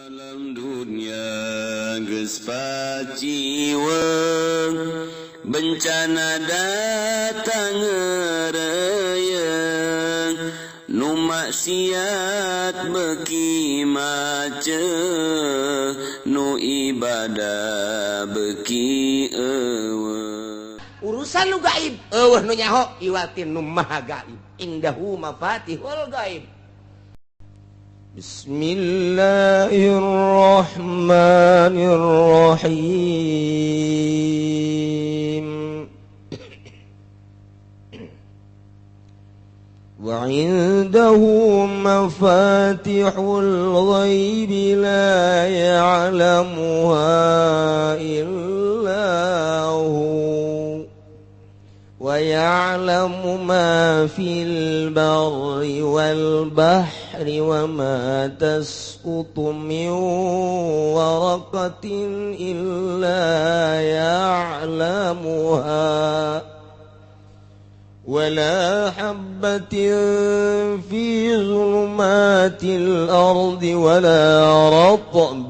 alam dunia geus paciweung bencana datang ngeureyeung nu maksiat beuki maceuh nu ibadah beuki eueuh urusan nu gaib eueuh nu nyaho iwatin nu maha gaib indahu mafatihul gaib. Bismillahirrahmanirrahim. Wa 'indahu mafatihul ghaib la ya'lamuha illa hu wa ya'lamu ma fil barri wal bahri وما تسقط من ورقة إلا يعلمها ولا حبة في ظلمات الأرض ولا رطب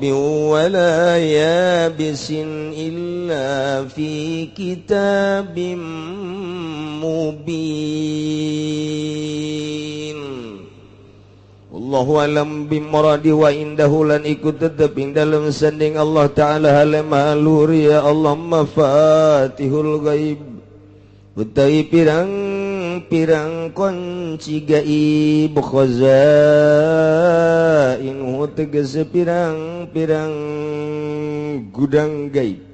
ولا يابس إلا في كتاب مبين. Allahu alam bimuradi wa indahu lan ikut tetep ing dalam sanding Allah Ta'ala halamalur ya Allah mafatihul gaib utawi pirang-pirang kunci gaib khazainu tegese pirang-pirang gudang gaib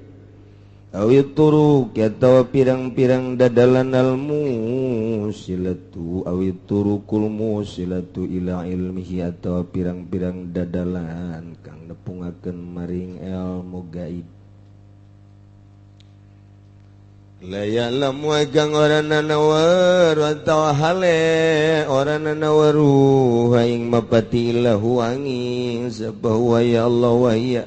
awit turuk atawa pirang-pirang dadalan al-musilatu awit turukul musilatu ila ilmihi atawa pirang-pirang dadalan kang nepungakeun maring ilmu gaib. La ya'lamu kang ora nanawar atawa hale ora nanawaru aing mapati lahu angin sabah ya Allah wa ya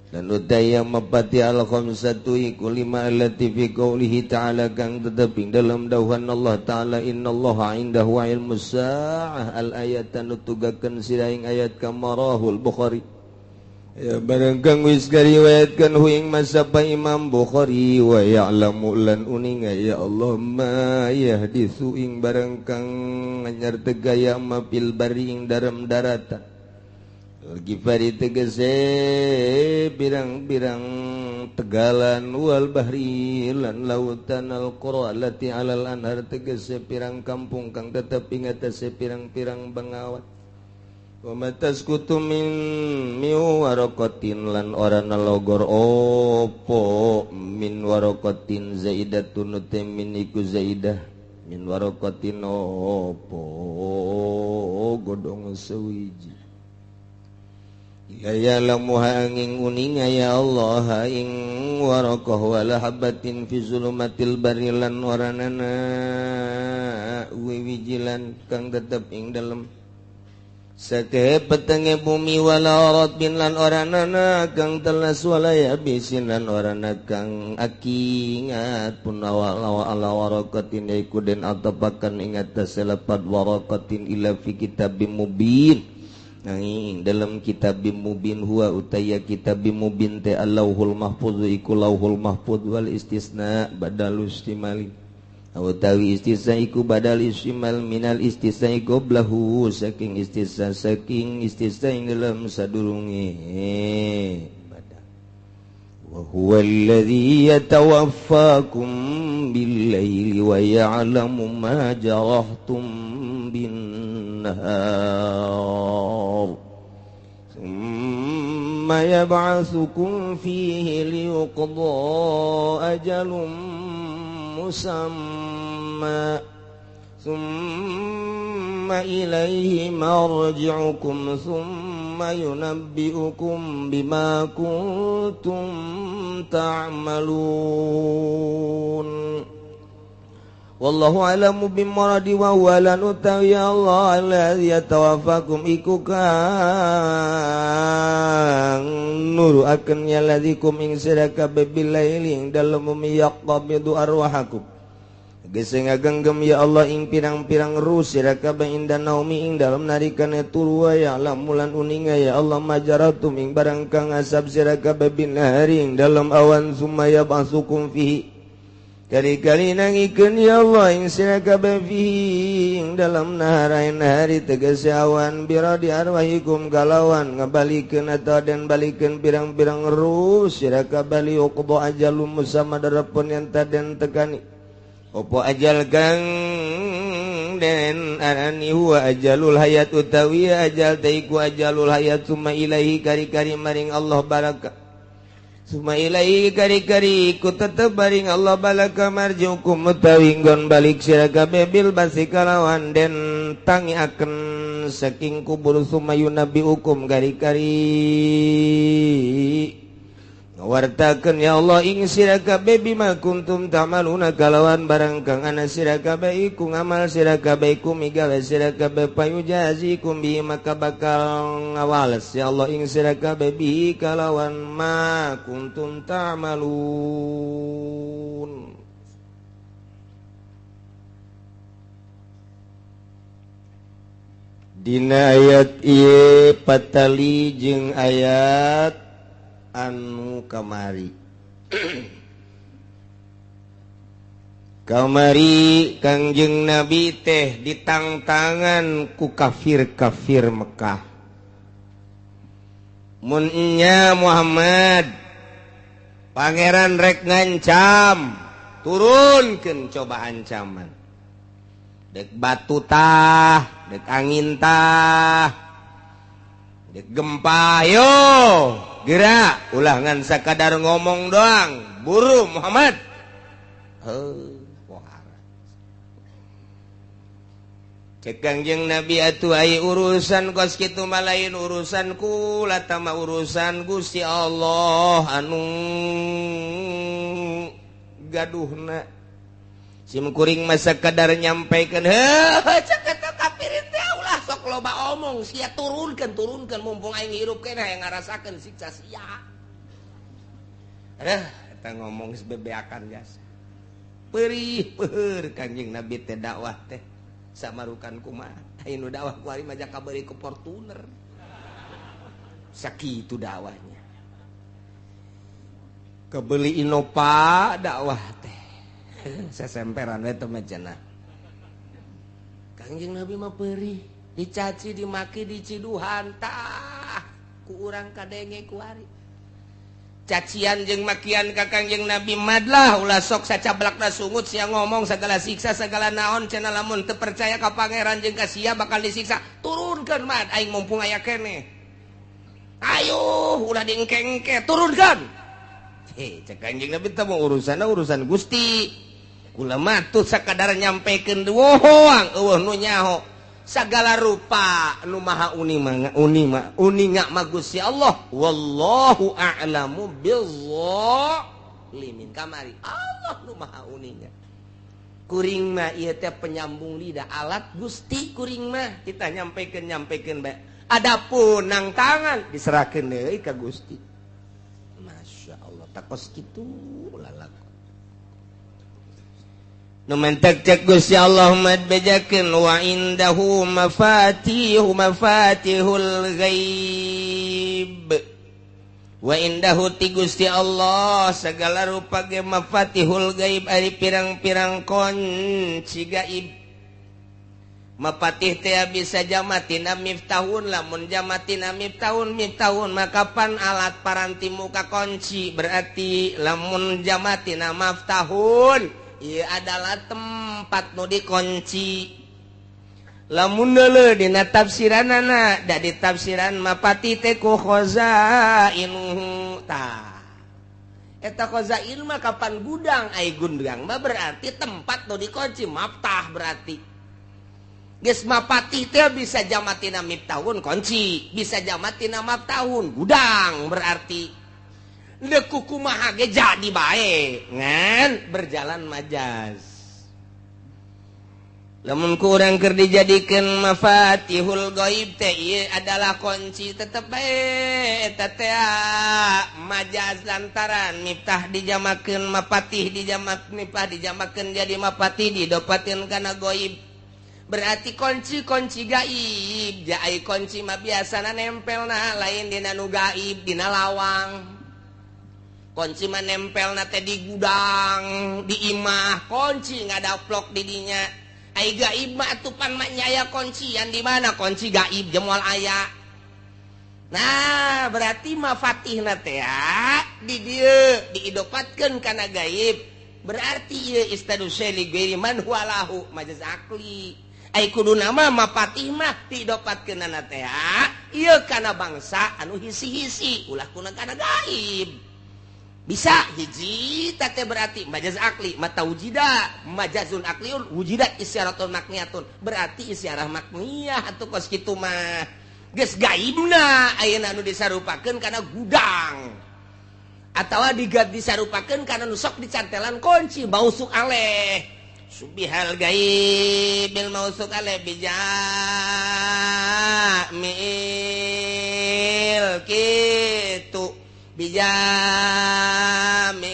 dan udaya mapati al-khamsatu iku lima allati fi qawlihi ta'ala kang teteping dalam dawuhan Allah Ta'ala innallaha indahu ilmus sa'ah al-ayat nutugakeun siraing ayat kamarahul Bukhari ya barang kang wis kariwayatkeun huing masapa Imam Bukhari wa ya'lamu lan uninga ya Allah ma yahditsu ing barang kang anyar tegaya ma fil bari ing dalam daratan Al-Ghifari tegese birang-birang tegalan wal bahri lan lautan al-qura allati alal anhar tegese pirang kampung kang tetep ing atase pirang-pirang bengawan wa mataskutu min waraqatin lan ora nalogor opo min waraqatin zaidatun min iku zaidah min waraqatin opo godong sewiji ya ya'lamuha angin uninga ya Allah ing waraqah wala habatin fi zulumatil barri lan waranana wiwijilan kang tetep ing dalem sakeh petenge bumi wala ratbin lan oranana kang telas wala yabisin lan orana kang akingat pun awal ala waraqatin iku den atapakan ing atas lepat waraqatin ila fi kitabim mubin nanging dalam kitab mubin huwa utaya kitab mubin te al-lauhul mahfuz iku lauhul mahfuz wal istisna badal istimali utawi istisna iku badal istimal minal istisna qablahu saking istisna ing dalam sadurunge badal wa huwa alladhi yatawaffakum bil-laili wa ya'lamu ma jarahtum bin-nahar thumma yab'atsukum fihi liyuqda ajalun musamma thumma ilayhi marji'ukum thumma yunabbi'ukum bima kuntum ta'malun. Wallahu a'lamu bimuradi wa huwa lan utawi Allah alladzi yatawaffakum iku kang nuruakeun yaladzikum ing sira kabeh bilaili ing dalem yaqbidu arwahakum Geseng ngagenggem ya Allah ing pirang-pirang ru sira kabeh inda naumi ing dalam narikane turu ya Allah mulan uninga ya Allah majaratum ing barang kang asab sira kabeh bin nahari ing dalam awan sumaya basukum fihi kali-kali nangikeun ya Allah ing sira kabeh fihi ing dalam naharain hari tegese awan biradi arwahikum galawan ngabalikeun atawa den balikeun pirang-pirang ru sira kabeh liuqda ajalum musammadarapeun yen taden tekani opo ajal kang den arani huwa ajalul hayat utawi ajal taiku ajalul hayat summa ilaihi kari-kari maring Allah baraka summa ilaihi kari-kari ku tetep maring Allah baraka marjukum utawi nggon balik sira kabeh bil basi kalawan den tangiaken saking kubur summa yunabiukum kari-kari wartakeun ya Allah ing sira kabeh bima kuntum ta'maluna kalawan barang kang ana sira kabeh iku ngamal sira kabeh iku migawe sira kabeh payujazikum bi maka bakal ngawales ya Allah ing sira kabeh bi kalawan ma kuntum ta'malun. Dina ayat ieu patali jeung ayat anu kamari kamari Kangjeng Nabi teh ditangtangan ku kafir-kafir Mekah mun nya Muhammad pangeran rek ngancam turunkeun coba ancaman dek batu tah dek angin tah dek gempa yo gerak ulah ngan sakadar ngomong doang buru Muhammad cek Kangjeng Nabi atuh ai urusan kos kitu mah lain urusanku latama urusan Gusti Allah anu gaduhna sim kuring mah sakadar nyampaikeun cek eta kafirin teh ulah sok loba omong sia turunkeun mumpung aing hirup keneh hayang ngarasakeun siksa sia eta ngomong geus bebeakan gas perih peueur Kangjeng Nabi teh dakwah teh samarukan kumaha aya nu dakwah ku ari mah jak kabeureuk ku Fortuner sakitu dakwahnya kebeuli Innova dakwah teh sesemperan we teh cenah Kangjeng Nabi mah peurih dicaci dimaki diciduhan tah ku urang kadenge ku ari cacian jeung makian ka Kangjeng Nabi madlah ulah sok sacablakna sungut sia ngomong segala siksa segala naon cenah lamun teu percaya ka pangeran jeung ka sia bakal disiksa turunkeun mad aing mumpung aya keneh ayo ulah diengke-engke turunkeun cek Kangjeng Nabi teh urusan Gusti ulama tuh sakadar nyampekeun wohoang eueuh nu nyaho sagala rupa nu maha uninga mah Gusti Allah wallahu a'lamu bizzalimin kamari Allah nu maha uninga kuring mah ieu teh penyambung lidah alat Gusti kuring mah kita nyampekeun bae adapun nang tangan diserahkeun deui ka Gusti masyaallah takos kitu lalak numentek cek Gusti Allah mad bejakeun wa indahu mafatihul ghaib wa indahu ti Gusti Allah segala rupa ge mafatihul ghaib ari pirang-pirang kunci gaib mafatih teh bisa jamatina miftahun lamun jamatina miftahun maka pan alat paranti muka kunci berarti lamun jamatina maftahun ieu adalah tempat nu dikunci lamun deuleu dina tafsiranana da di tafsiran mapati teh ku khazainuhu tah eta khazain mah kapan gudang ai gudang mah berarti tempat nu dikunci maftah berarti geus mapati teh bisa jamatina miftahun kunci bisa jamatina maftahun gudang berarti deku kumaha ge jadi bae ngan berjalan majaz lamun kurang keur dijadikeun mafatihul ghaib teh ieu adalah kunci tetep bae eta teh majaz lantaran miftah dijamakeun mapatih miftah dijamakeun jadi mapatih didopatkeun kana ghaib berarti kunci gaib ja ai kunci mah biasana nempelna lain dina nu gaib dina lawang kunci mah nempelna teh di gudang di imah kunci ngadaplok di dinya ai gaib mah atupan mah nyaya kuncian di mana kunci gaib jemoal aya nah berarti mafatihna teh di dieu diidopatkeun kana gaib berarti ieu istadusy li ghairi man huwalahu majaz akli ai kuduna mah mafatih mah diidopatkeunna teh ieu kana bangsa anu hisi-hisi ulah kuna kana gaib bisa hiji teh berarti majaz akli mata wujida majazun akliun wujidat isyaratun makniyatun berarti isyarah makniyah atuh kos kitu mah geus gaibna ayeuna anu disarupakeun kana gudang atawa disarupakeun kana nu sok dicantelan kunci mausuk aleh subihal gaibil mausuk aleh bijamil kitu bijami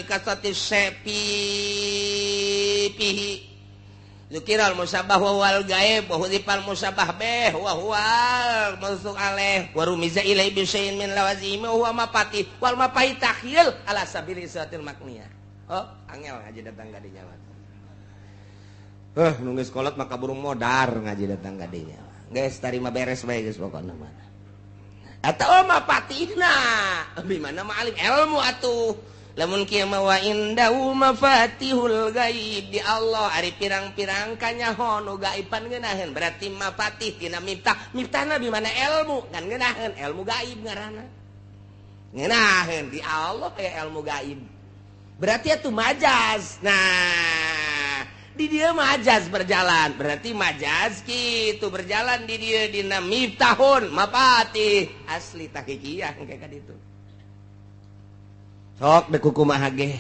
kasati sepi pihi zukiral musabah wal gaib wa hudifal musabah beh wa huwal masuk aleh wa rumiza ilai bisyai'in min lawazimi huwa mapati wal mapai takhil ala sabili siratil makniyah oh angel ngaji datang ka dinya nu geus kolot maka burung modar ngaji datang ka dinya geus tarima beres bae geus pokona mah atau mapatihna bimana ma'alim ilmu atuh lamun kieu mah wa indahu mafatihul gaib di Allah ari pirang-pirang kanyaho nu gaiban ngeunaheun berarti mapatih tina miftahna bimana ilmu kan ngeunaheun ilmu gaib ngaranna ngeunaheun di Allah aya ilmu gaib berarti atuh majaz nah di dia majaz berjalan berarti majaz gitu berjalan di dia dina miftahun mapatih asli tahqiqiyah kayak kaditu sok dek kumaha ge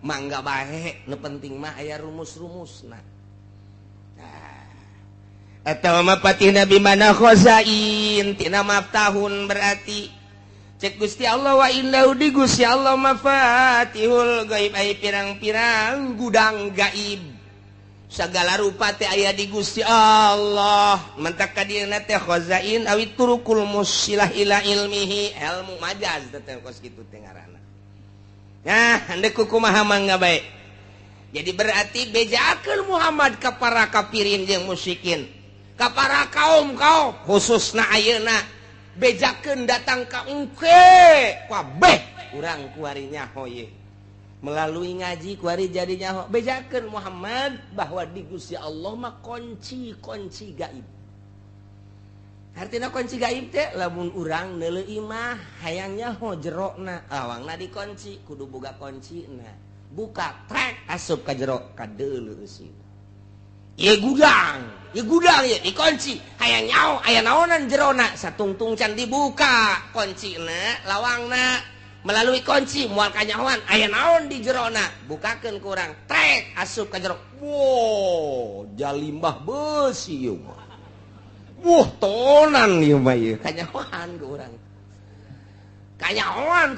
mangga bae nu penting mah aya rumus-rumusna nah atawa mapatih nabi mana khazain tina miftahun berarti cek Gusti Allah wa innahu di Gusti Allah mafatihul gaib ai pirang-pirang gudang gaib sagala rupa teh aya di Gusti Allah mentak ka dieuna teh khazain awi turukul musilah ila ilmihi ilmu majaz teh kos kitu teh ngaranna nah handeuh kumaha mangga bae jadi berarti bejakeun Muhammad ka para kafirin jeung musyrikin ka para kaum khususna ayeuna bejakeun datang ka engke kabeh urang kuari nyaho ye melalui ngaji kuari jadi nyaho bejakeun Muhammad bahwa di Gusti Allah mah kunci gaib artina kunci gaib teh lamun urang neuleuh mah hayang nyaho jerona awangna dikunci kudu boga kuncina buka trek asup ka jero ka deuleu sih ieu gudang ieu dikunci hayang nyaho aya naonan jerona satungtung can dibuka kuncina lawangna melalui kunci moal kanyahoan aya naon di jerona bukakeun ku urang trek asup ka jero wow jalimbah beusi ieu mah tonan ieu mah ieu kanyahoan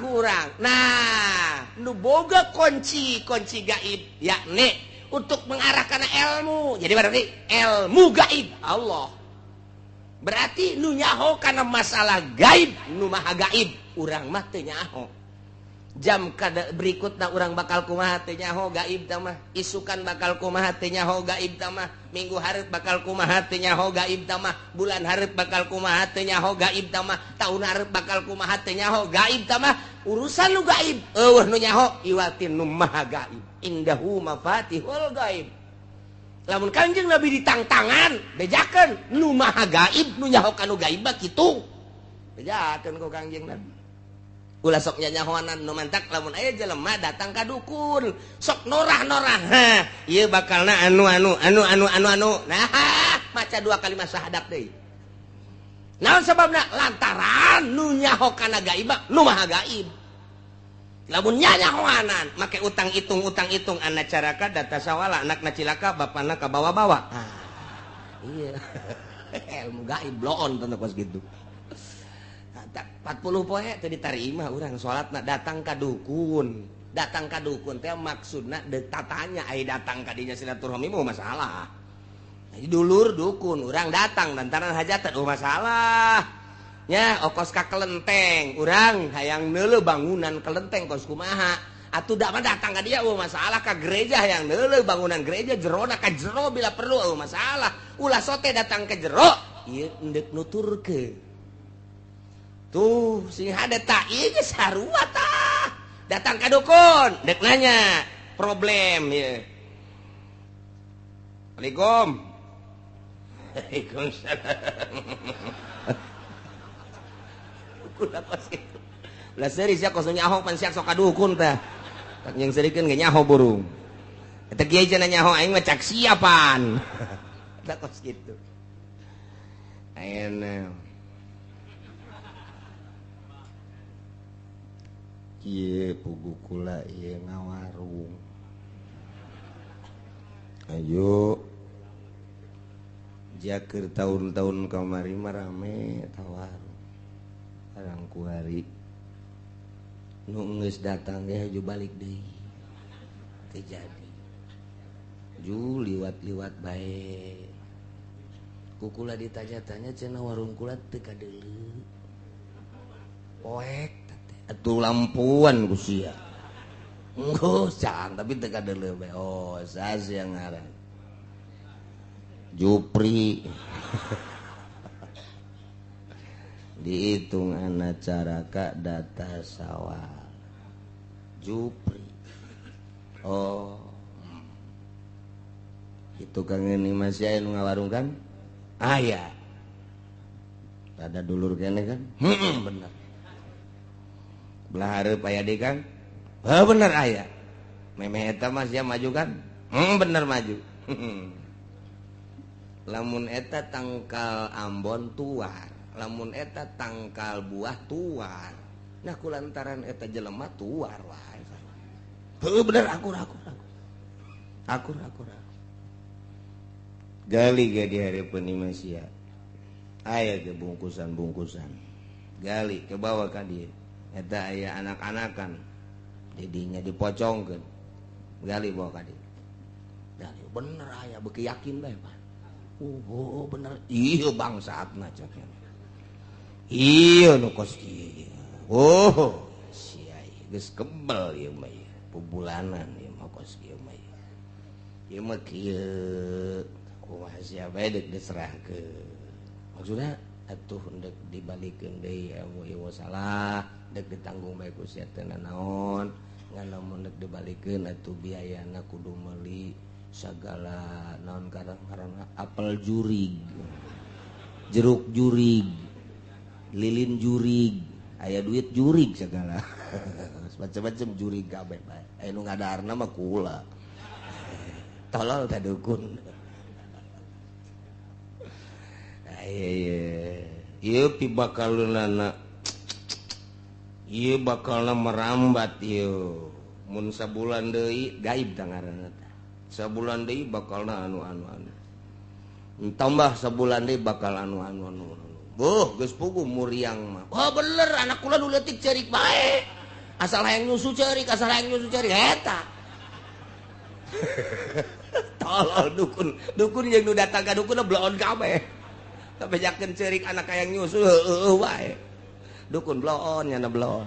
ku urang nah nu boga kunci gaib yakni untuk mengarah kana ilmu jadi berarti ilmu gaib Allah berarti nu nyaho kana masalah gaib nu maha gaib urang mah teu nyaho jam kada berikutna urang bakal kumaha teh nyaho gaib tah mah isukan bakal kumaha teh nyaho gaib tah mah minggu hareup bakal kumaha teh nyaho gaib tah mah bulan hareup bakal kumaha teh nyaho gaib tah mah taun hareup bakal kumaha teh nyaho gaib tah mah urusan nu gaib eueuh nu nyaho iwatin nu maha gaib indahu mafatihul gaib lamun Kanjeng Nabi ditangtangan bejakeun nu maha gaib nu nyaho kanu gaib mah kitu bejakeun ku Kanjeng Nabi ulah sok nyanyahoanan nu mantak lamun aya jelema datang ka dukun sok norah-norah ieu bakalna anu nah maca 2 kalimat syahadat deui naon sababna lantaran nu nyaho kana gaib nu maha gaib lamun nyanyahoanan make utang itung anna caraka data sawala anakna cilaka bapana ka bawa-bawa iya ilmu gaib bloon tanda pas gitu 40 poe teu diterima urang salatna datang ka dukun teh maksudna tatanya ai datang ka dinya silaturahmi mau masalah jadi dulur dukun urang datang lantaran hajatan masalah nya okos ka kelenteng urang hayang neuleuh bangunan kelenteng kos kumaha atuh da mah datang ka dia masalah ka gereja hayang neuleuh bangunan gereja jerona ka jero bila perlu masalah ulah sote datang ke jero ieu endek nuturkeun tuh sing hade tak ieu geus sarua tah datang ka dukun dek nanya problem ya Assalamualaikum Waalaikumsalam ulah kos kitu ulah seuri sia kos nyaho pan sia sok ka dukun teh tak yang serikeun ge nyaho burung eta kieu cenah nyaho aing mah cak siapan ulah kos kitu ayeuna ieu pugu kula ieu ngawarung ayo jakeur tahun-tahun kamari mah rame tawarung arang kuari nu geus datang ge haju balik deui teu jadi ju liwat-liwat bae ku kula ditanya-tanya cenah warung kula teu kadeuleu poek atuh lampuan ku sia engko can tapi teu kadeuleu bae oh sasa yang ngaran Jupri dihitung anak caraka data sawal Jupri oh itu kang ini masih aya nu ngawarung kan aya ada dulur kene kan bener belah hareup aya deui kan bener aya memeh eta mah sia maju kan bener maju lamun eta tangkal Ambon tuar lamun eta tangkal buah tuar nah kulantaran eta jelema tuar wae heuh bener akur gali ge di hareupeun imah sia aya ge bungkusan gali ke bawah ka dieu eta aya anak-anakan didinya dipocongkeun gali bawa ka dieu gali bener aya beuki yakin bae Pak oh bener ieu bangsatna cakna iya nu kos kieu oh sia geus kebal ieu mah pubulanan ieu mah kos kieu mah ieu mah kieu kumaha sia bae deuk diserahkeun maksudna atuh hendak dibalikeun deui ilmu salah deuk ditanggung bae ku sia teh naon ngan lamun deuk dibalikeun atuh biayana kudu meuli sagala naon karang-karang apel jurig jeruk jurig lilin jurig aya duit jurig segala macam-macam jurig kabeh bae aya nu ngadarna mah kula tolol teh dukun ieu pi bakalna ieu bakalna merambat ieu mun sabulan deui gaib tah ngaranna sabulan deui bakalna anu tambah sabulan deui bakal anu boh geus puguh muriang mah oh bener anak kula nu leutik ceurik bae asal hayang nyusu ceurik eta tolol dukun jeung nu datang ka dukun bloon kabeh tabejakeun ceurik anak hayang nyusu heueuh wae dukun bloon nya bloon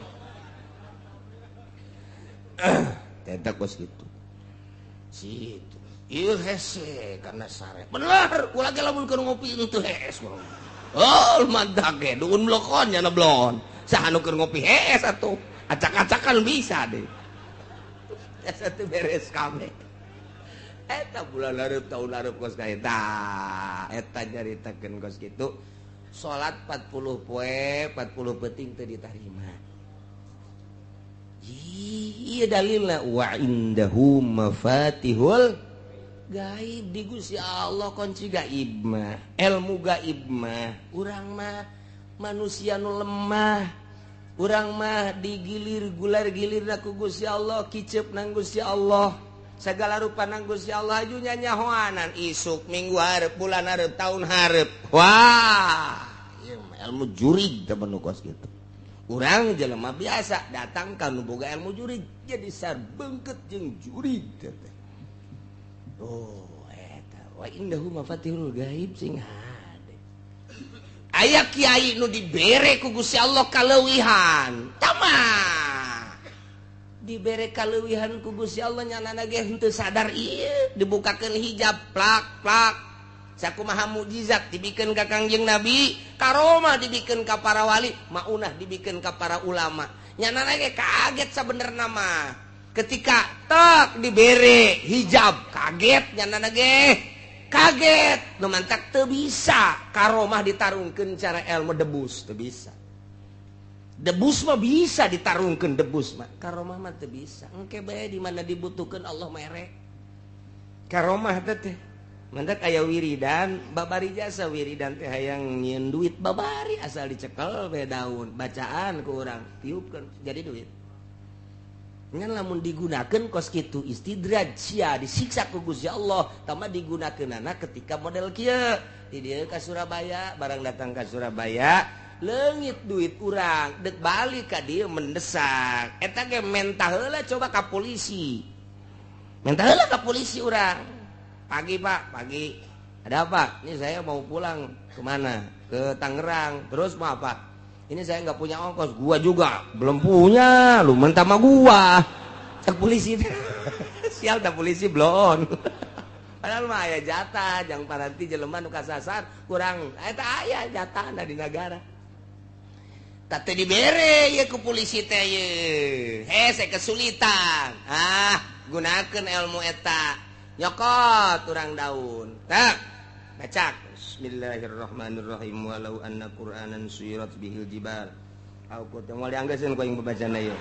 eta kos kitu situ ieu hese karena sare bener ulah ge lamun keur ngopi teu hees oh mantap ge dukun blokon nya blon saha nu keur ngopi hees atuh acak-acakan bisa deh asa teu beres kabeh eta bulan hareup tahun hareup kos ka eta nyaritakeun kos kitu salat 40 poe 40 peuting teu ditarima iya dalilna wa indahu mafatihul gaib di Gusti Allah kunci gaib mah ilmu gaib mah urang mah manusia nu lemah urang mah digilir gular-gilirna ku Gusti Allah kicep nang Gusti Allah segala rupa Gusti Allah ajunya nyahoanan isuk minggu hareup bulan hareup tahun hareup wah ieu ilmu jurig teh nu kos kitu urang jelema biasa datang ka nu boga ilmu jurig jadi sarbeungkeut jeung jurig teh oh eta wa indahu mafatihul gaib sing hade aya kiai nu dibere ku Gusti Allah kaleuwihan tamah dibere kaleuwihan ku Gusti Allah nyanana ge henteu sadar ieu dibukakeun hijab plak plak sakumaha mukjizat dibikeun ka Kangjeng Nabi karomah dibikeun ka para wali maunah dibikeun ka para ulama nyanana ge kaget sabenerna mah ketika tek dibere hijab kaget nyanana ge kaget nu mantak teu bisa karomah ditarungkeun cara ilmu debus teu bisa debus mah bisa ditarungkeun debus mah karomah mah teu bisa engke bae di mana dibutuhkeun Allah mere karomah teh mantak aya wiridan babari jasa wiridan teh hayang nyieun duit babari asal dicekel bae daun bacaan ku urang tiupkeun jadi duit ngan lamun digunakeun kos kitu istidraj sia disiksa ku Gusti Allah tama digunakeunana ketika model kieu di dieu ka Surabaya barang datang ka Surabaya leungit duit urang dek balik ka dieu mendesak eta ge mentah heula coba ka polisi mentah heula ka polisi urang pagi Pak pagi ada apa ini saya mau pulang kemana ke Tangerang terus mau apa ini saya nggak punya ongkos gua juga belum punya lu mentah sama gua tak polisi sial tak polisi blon padahal mah aya jatah jang paranti jelema nu kasasar kurang eta aya jatah di negara tante dibere ya ke polisi teh ye saya kesulitan gunakan ilmu eta nyokot urang daun tak bacak bismillahirrahmanirrahim walau anna qur'anan suyirat bihil jibal aku teh moal dianggeuskeun ku aing babacana ieu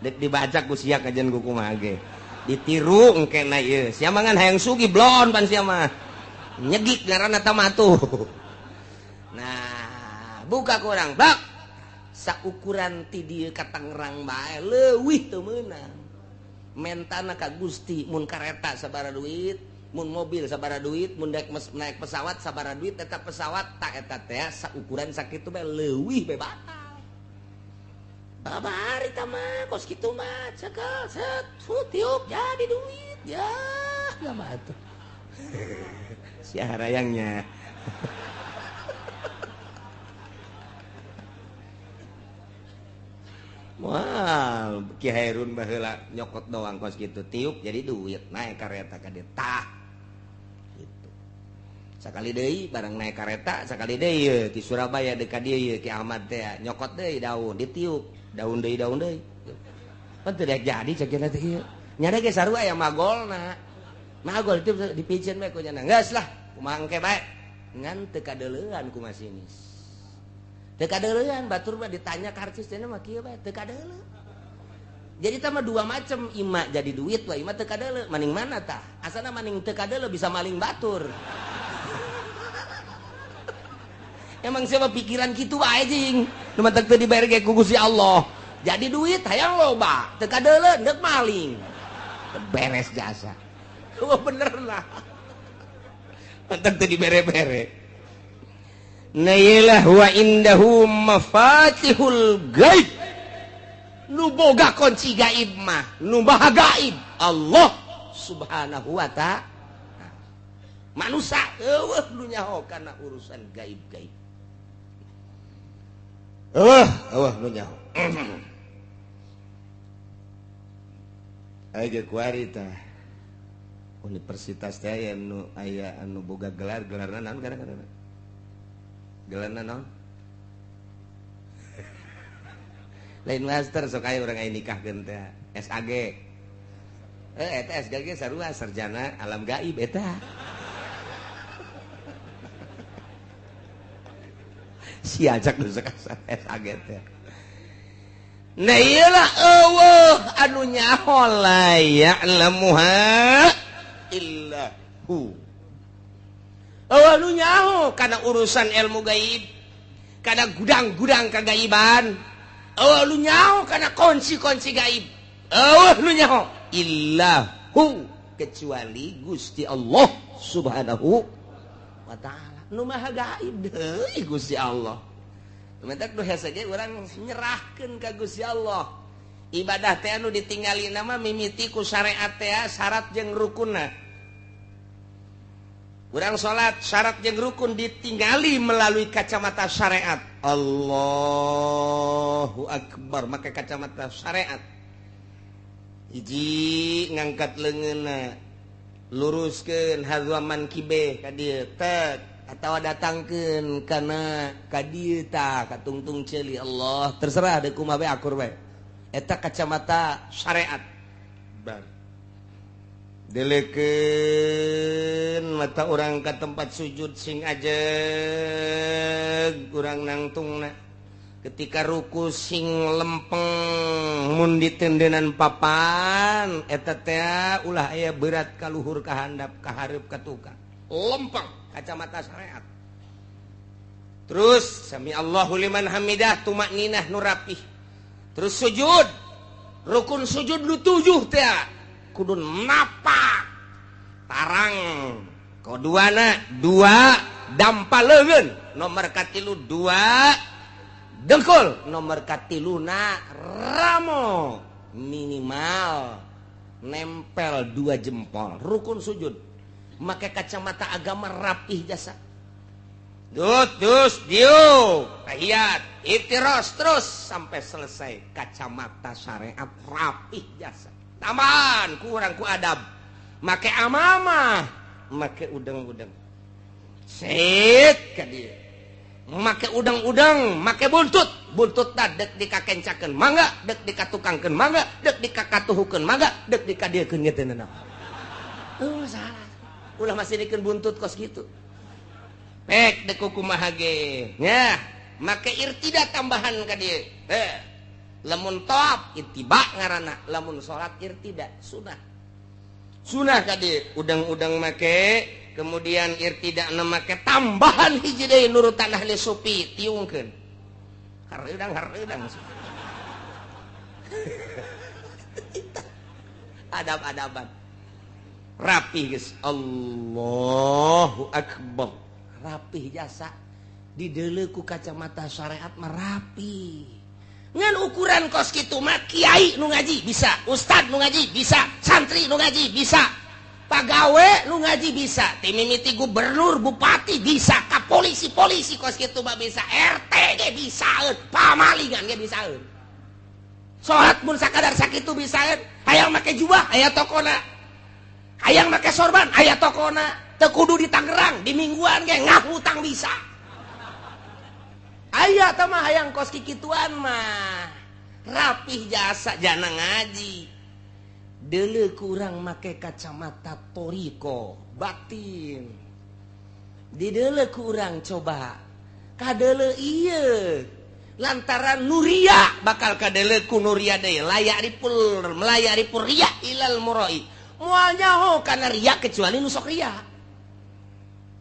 dek dibaca ku sia kajian ku kumaha ge ditiru engkena ieu sia mangan hayang sugih blon pan sia mah nyegik ngaranna tamatu. Nah, buka kurang blak. Saukuran ti dieu ka Tangerang bae leuwih teu meunang. Mentana ka Gusti mun kareta sabaraha duit, mun mobil sabaraha duit, mun naik pesawat sabaraha duit, eta pesawat tak eta teh saukuran sakitu bae leuwih bae batal. Babari tah mah kos kitu mah cekel set tiup jadi duit ya mah atuh. Sia harayangnya. Wah, Ki Hairun baheula nyokot doang kos kitu tiup jadi duit naik kareta ka dieu tah. Gitu. Sakali deui barang naik kareta sakali deui ti Surabaya deui ka dieu Ki Ahmad teh nyokot deui daun ditiup daun deui pan teu jadi cakina teh ieu nya ge sarua aya magolna magol itu dipicen bae ku nya geus lah kumaha engke bae ngan teu kadeuleuan ku masinis. Teu kadeuleuan batur mah ditanya karcis teh mah kieu bae teu kadeuleu. Jadi tah mah dua macem ima jadi duit wa ima teu kadeuleu. Maning mana tah? Asana maning teu kadeuleu bisa maling batur. Emang siapa pikiran kitu wae jeung. Nu mah teu dibayar ge ku Gusti Allah. Jadi duit hayang loba, teu kadeuleu deuk maling. Beres jasa. Oh bener lah. Mantap teu dibere-bere. Nailah wa indahu mafatihul gaib. Nu boga kunci gaib mah, nu maha gaib Allah Subhanahu wa ta'ala. Manusia eueuh nu nyaho kana urusan gaib-gaib. Eueuh nu nyaho. Aya kuari tah. Universitas teh aya anu boga gelarna naon gara-gara gelarna naon? Lain master sok aya urang aya nikahkeun teh SAG. Eta SAG sarua sarjana alam gaib eta. Si ajak nu sakasa SAG teh. Nah iyalah eueuh anu nyaho la ya'lamuha illahu. Anu nyaho kana urusan ilmu gaib, kana gudang-gudang kagaiban. Anu nyaho kana kunci-kunci gaib. nu nyaho illahu kecuali Gusti Allah subhanahu wa ta'ala nu maha gaib deui Gusti Allah mentak nu hese ge urang nyerahkeun ka Gusti Allah ibadah teh anu ditinggali nama mimiti ku syariat teh syarat jeung rukunna urang salat syarat jeung rukun ditinggali melalui kacamata syariat Allahu akbar make kacamata syariat hiji ngangkat leungeunna luruskeun hadwaman kibe ka dieu tek atawa datangkeun kana ka dieu tah ka tungtung ceuli Allah terserah deui kumaha bae akur bae eta kacamata syariat bar delekeun mata urang ka tempat sujud sing ajeg urang nangtungna ketika ruku sing lempeng mun ditendenan papan eta teh ulah aya berat ka luhur ka handap ka hareup ka tukang lempeng kacamata syariat terus sami Allahu liman hamidah tumakninah nu rapih terus sujud rukun sujud nu 7 teh kudu napak tarang koduana 2 dampaleun nomor katilu 2 dengkul nomor katiluna ramo minimal nempel 2 jempol rukun sujud make kacamata agama rapih jasa dus diu tahiyat iftiros terus sampai selesai kacamata syariat rapih jasa tambahan kurang ku adab make amamah make udeng-udeng sit ka dieu make udang-udang make buntut tah dek dikakencakeun mangga dek dikatukangkeun mangga dek dikakatuhukeun mangga dek dikadiekeun ge teh naon salah ulah masih dikeun buntut kos kitu pek dek kumaha ge nya make irtidah tambahan ka dieu lamun top ittiba ngaranna lamun salat irtidah sunah ka dieu udang-udang make kemudian irtidakna make tambahan hiji deui nurutan ahli sufi tiungkeun hareudang adab-adaban rapih geus Allahu akbar rapih jasa dideuleu ku kacamata syariat mah rapih ngan ukuran kos kitu mah kiai nu ngaji bisa ustad nu ngaji bisa santri nu ngaji bisa pagawe nu ngaji bisa ti mimiti gubernur bupati bisa ka polisi kos kitu mah bisa RT ge bisaeun pamalingan ge bisaeun salat mun sakadar sakitu bisaeun hayang make jubah aya tokona hayang make sorban aya tokona teu kudu di Tangerang di mingguan ge ngahutang bisa aya tah mah hayang kos kikituan mah rapih jasa jana ngaji deuleu kurang make kacamata toriko batin dideuleu kurang coba kadeuleu ieu lantaran nuria bakal kadeuleu ku nuria deui melayari pur ria ilal murai moal nyaho kana ria kecuali nu sok ria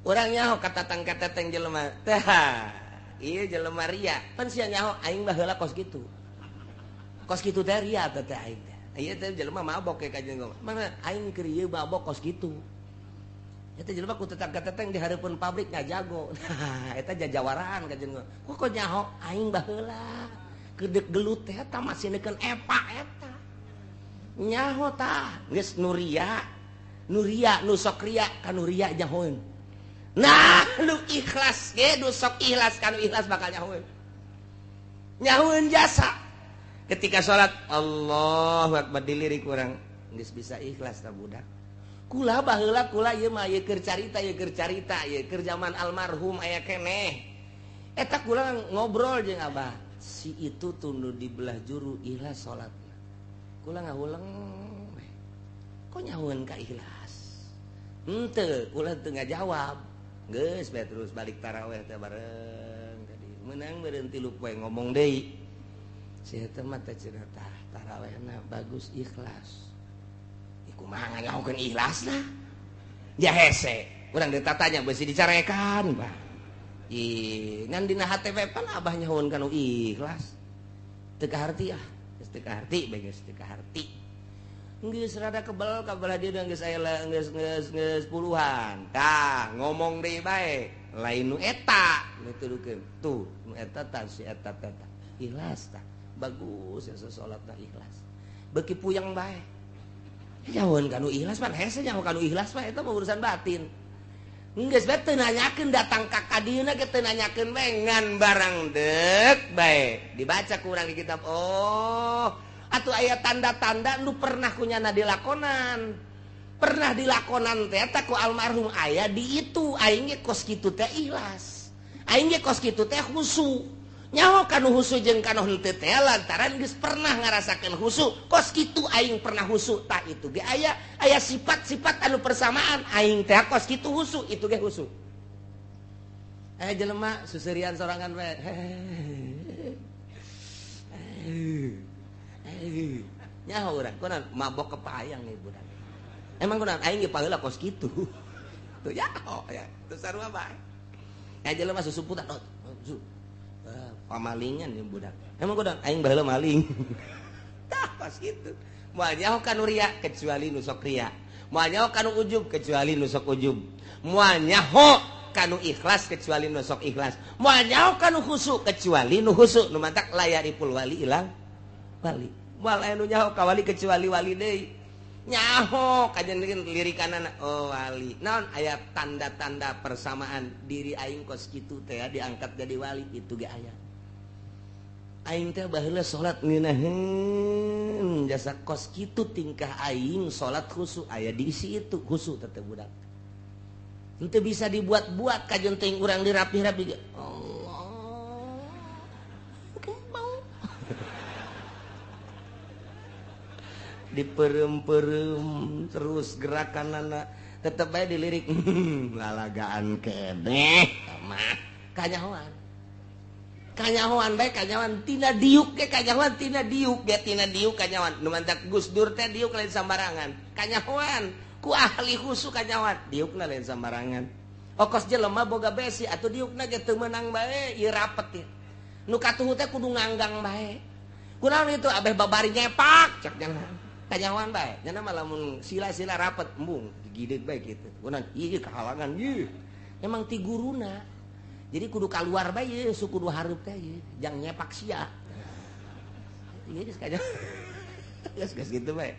urang nyaho katatang jelema teh ieu jelema ria pan sia nyaho aing baheula kos kitu teh ria teh aing ieu teh jelema mabok ke kajeng mana aing keur ieu mabok kos kitu eta jelema ku tetang-tetang di hareupeun pabrik ngajago eta jajawaraan kajeng kok nyaho aing baheula keudek gelut teh eta masih neukeun epa eta nyaho tah geus nuria nu sok ria ka nuria nyahoeun nah nu ikhlas ge nu sok ikhlas ka nu ikhlas bakal nyahoeun jasa ketika salat Allahu akbar dilirik urang geus bisa ikhlas tah budak kula baheula kula ieu mah ieu keur carita ieu keur zaman almarhum aya keneh eta kula ngobrol jeung abah si itu tundu di belah juru ikhlas salat kula ngahuleng kok nyahoeun ka ikhlas henteu kula teu ngajawab geus bae terus balik tarawih teh bareng tadi meunang beureun 3 poe ngomong deui si eta mah teh cenah tah tarawihna bagus ikhlas iku mah nyahokeun ikhlas lah ya hese urang ditatanya beusi dicarekan bah ngan dina HTP pan abah nyahoeun ka nu ikhlas teu kaharti ah geus teu kaharti bae geus teu kaharti geus rada kebal kabelah dia geus aya geus puluhan. Tah, ngomong deui bae. Lain nu eta, nu tudukeun. Tuh, nu eta tah si eta teh. Ikhlas tah. Bagus ya salatna ikhlas. Beuki puyeng bae. Jauhan kanu ikhlas pan hese nyaho kanu ikhlas mah eta mah urusan batin. Geus bae teu nanyakeun datang ka kadieuna ge teu nanyakeun bae ngan barang deuk bae. Dibaca ku urang di kitab. Oh, atuh aya tanda-tanda nu pernah kunyana dilakonan. Pernah dilakonan teh eta ku almarhum aya di itu aing ge kos kitu teh ikhlas. Aing ge kos kitu teh khusyuk. Nyaho kanu khusyuk jeung kanu henteu teh lantaran geus pernah ngarasakeun khusyuk. Kos kitu aing pernah khusyuk tah itu ge aya sifat-sifat anu persamaan aing teh kos kitu khusyuk itu ge khusyuk. Aya jelema suserian sorangan we. Nyaho urang kunaon mabok kepayang nih budak. Emang kunaon aing ge paheula kos kitu. Tuh ya, ya, teu sarua bae. Aya jelema susuputan pamalingan ya budak. Emang kunaon aing baheula maling. Tah pas kitu. Moal nyaho kanu ria kecuali nu sok ria. Moal nyaho kanu ujub kecuali nu sok ujub. Moal nyaho kanu ikhlas kecuali nu sok ikhlas. Moal nyaho kanu khusyuk kecuali nu khusyuk. Nu mantak layaripul wali ilang wali. Moal aya nu nyaho ka wali kecuali wali deui. Nyaho kajen lirikanana oh wali. Naon aya tanda-tanda persamaan diri aing kos kitu teh diangkat jadi wali itu ge aya. Aing teh baheula salat ngeunaheun jasa kos kitu tingkah aing salat khusyuk aya di situ khusyuk teh budak. Henteu bisa dibuat-buat kajen teuing urang dirapih-rapih ge. Allah. Mau. Diperem-perem terus gerakanana tetep bae dilirik lalagaan keneh mah kanyahoan. Kanyahoan bae kanyahoan tina diuk ge kanyahoan tina diuk ge tina diuk kanyahoan nu mantak Gus Dur teh diuk lain sambarangan kanyahoan ku ahli khusyuk kanyahoan diukna lain sambarangan okos jelema boga besi atuh diukna ge teu meunang bae ieu rapet ieu nu katuhu teh kudu nganggang bae kunaon itu abeh babari nyepak cek jangan kanyahoan bae nya mah lamun sila-sila rapet embung digideg bae kitu kunaon ieu kahalangan ieu emang ti guruna. Jadi kudu keluar bae suku kudu hareup teh jang nyepak sia. Ieu geus kaja. Geus kitu bae.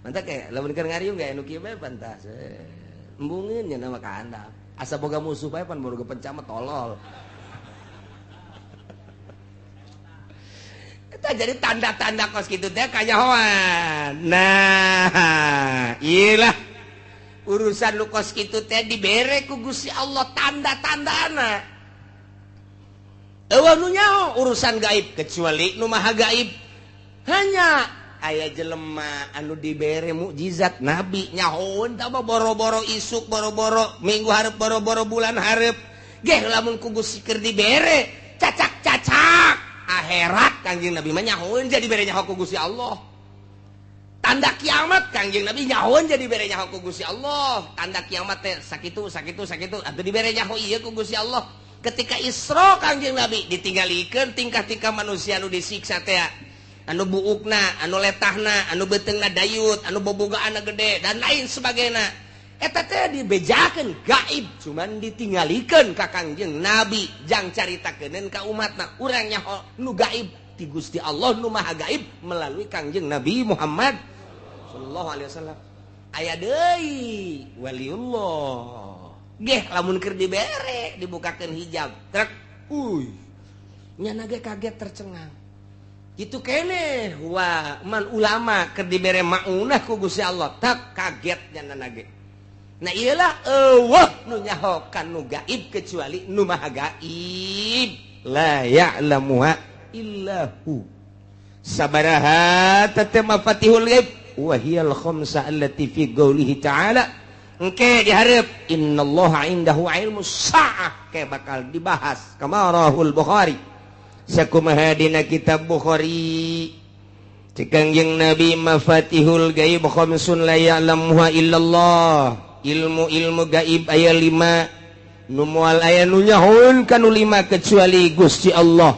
Mantap kayak lamun keur ngariung gae anu kieu bae pantas. Embungeun nya nama ka handap. Asa boga musuh bae pan boga pencama tolol. Eta jadi tanda-tanda kos kitu teh kanyahoan. Nah, iyalah urusan lu kos kitu teh dibere ku Gusti Allah tanda-tandana. Eueuh nu nyaho urusan gaib kecuali nu maha gaib. Hanya aya jelema anu dibere mukjizat nabi nyahoeun tah boro-boro isuk boro-boro minggu hareup boro-boro bulan hareup. Geh lamun ku Gusti keur dibere cacak-cacak akhirat Kangjeng Nabi mah nyahoeun jadi bere nyaho ku Gusti Allah. Tanda kiamat Kangjeng Nabi nyahoeun jadi bere nyaho ku Gusti Allah. Tanda kiamat teh sakitu atuh dibere nyaho ieu ku Gusti Allah. Ketika Isra Kangjeng Nabi ditinggalikeun tingkah-tingkah manusia anu disiksa teh anu buukna, anu letahna, anu beteungna dayut, anu bobogaana gede dan lain sebagainya. Eta teh dibejakeun gaib cuman ditinggalikeun ka Kangjeng Nabi jang caritakeun ka umatna urang nyaho nu gaib ti Gusti Allah nu maha gaib melalui Kangjeng Nabi Muhammad sallallahu alaihi wasallam. Aya deui waliullah. Geh lamun keur dibere dibukakeun hijab trek nya nage kaget tercengang kitu keneh wa man ulama keur dibere maunah ku Gusti Allah tak kaget nya nage nah iyalah eueuh nu nyaho kanu gaib kecuali nu maha gaib la ya'lamu illahu sabaraha tatama fatihul ghaib wa hiyal khamsa allati fi qoulihi ta'ala engke dihareup innallaha indahu ilmus saah ke bakal dibahas kamarahul Bukhari sakumaha dina kitab Bukhari Kangjeng Nabi mafatihul gaib khamsun la ya'lamuha illallah ilmu gaib aya 5 nu moal aya nu nyahoeun kanu 5 kecuali Gusti Allah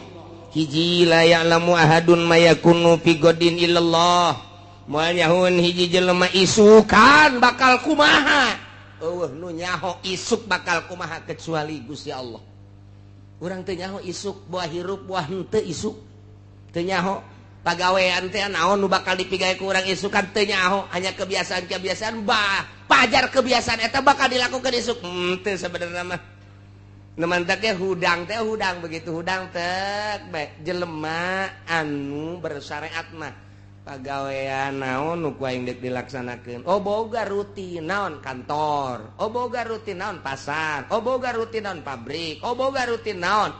hiji la ya'lamu ahadun mayakunu fi godin illallah moal nyahun hiji jelema isukan bakal kumaha nu nyaho isuk bakal kumaha kecuali Gusti Allah. Urang teu nyaho isuk buah hirup buah henteu isuk teu nyaho pagawean teh naon nu bakal dipigawe ku urang isukan teu nyaho hanya kebiasaan pajar kebiasaan eta bakal dilakukan isuk teu sabenerna mah nemantak ge hudang teh hudang begitu hudang teh jelema anu bersyariat mah pagawean naon nu kuaing deuk dilaksanakeun boga rutin naon kantor boga rutin naon pasar boga rutin naon pabrik boga rutin naon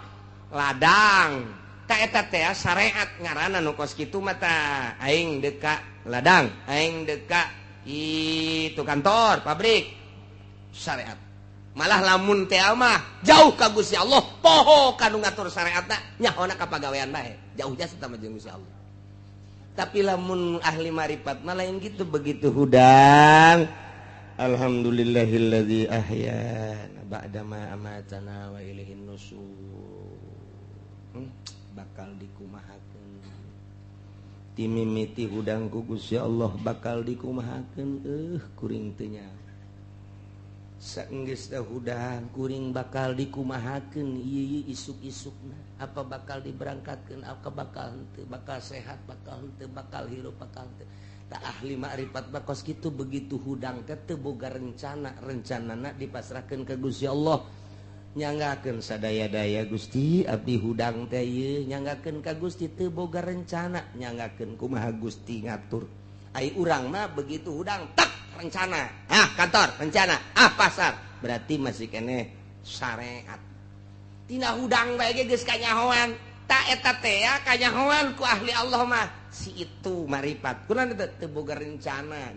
ladang ta eta teh syariat ngaranna nu kos kitu mah tah aing deuk ka ladang aing deuk ka itu kantor pabrik syariat malah lamun teh mah jauh ka Gusti Allah poho kanu ngatur syariatna nyahona ka pagawean bae jauh jasa sama jeung Gusti Allah. Tapi lamun ahli marifat mah lain gitu begitu hudang alhamdulillahilladzi ahyana ba'da ma amatana wa ilaihin nusyur bakal dikumahakeun ti mimiti hudang ku Gusti Allah bakal dikumahakeun kuring teu nyaho saenggeus da hudang kuring bakal dikumahakeun ieu isuk-isukna apa bakal diberangkatkeun apa bakal henteu bakal sehat bakal henteu bakal hirup bakal henteu tak ahli makrifat bakos kitu begitu hudang teh teu boga rencanana dipasrahkeun ka Gusti Allah nyanggakeun sadaya-daya Gusti abdi hudang teh ieu nyanggakeun ka Gusti teu boga rencana nyanggakeun kumaha Gusti ngatur ai urang mah begitu hudang tak rencana kantor rencana pasar berarti masih keneh syariat tina hudang bae ge geus kanyahoan ta eta teh kanyahoan ku ahli Allah mah si itu marifat kunaon teu boga rencana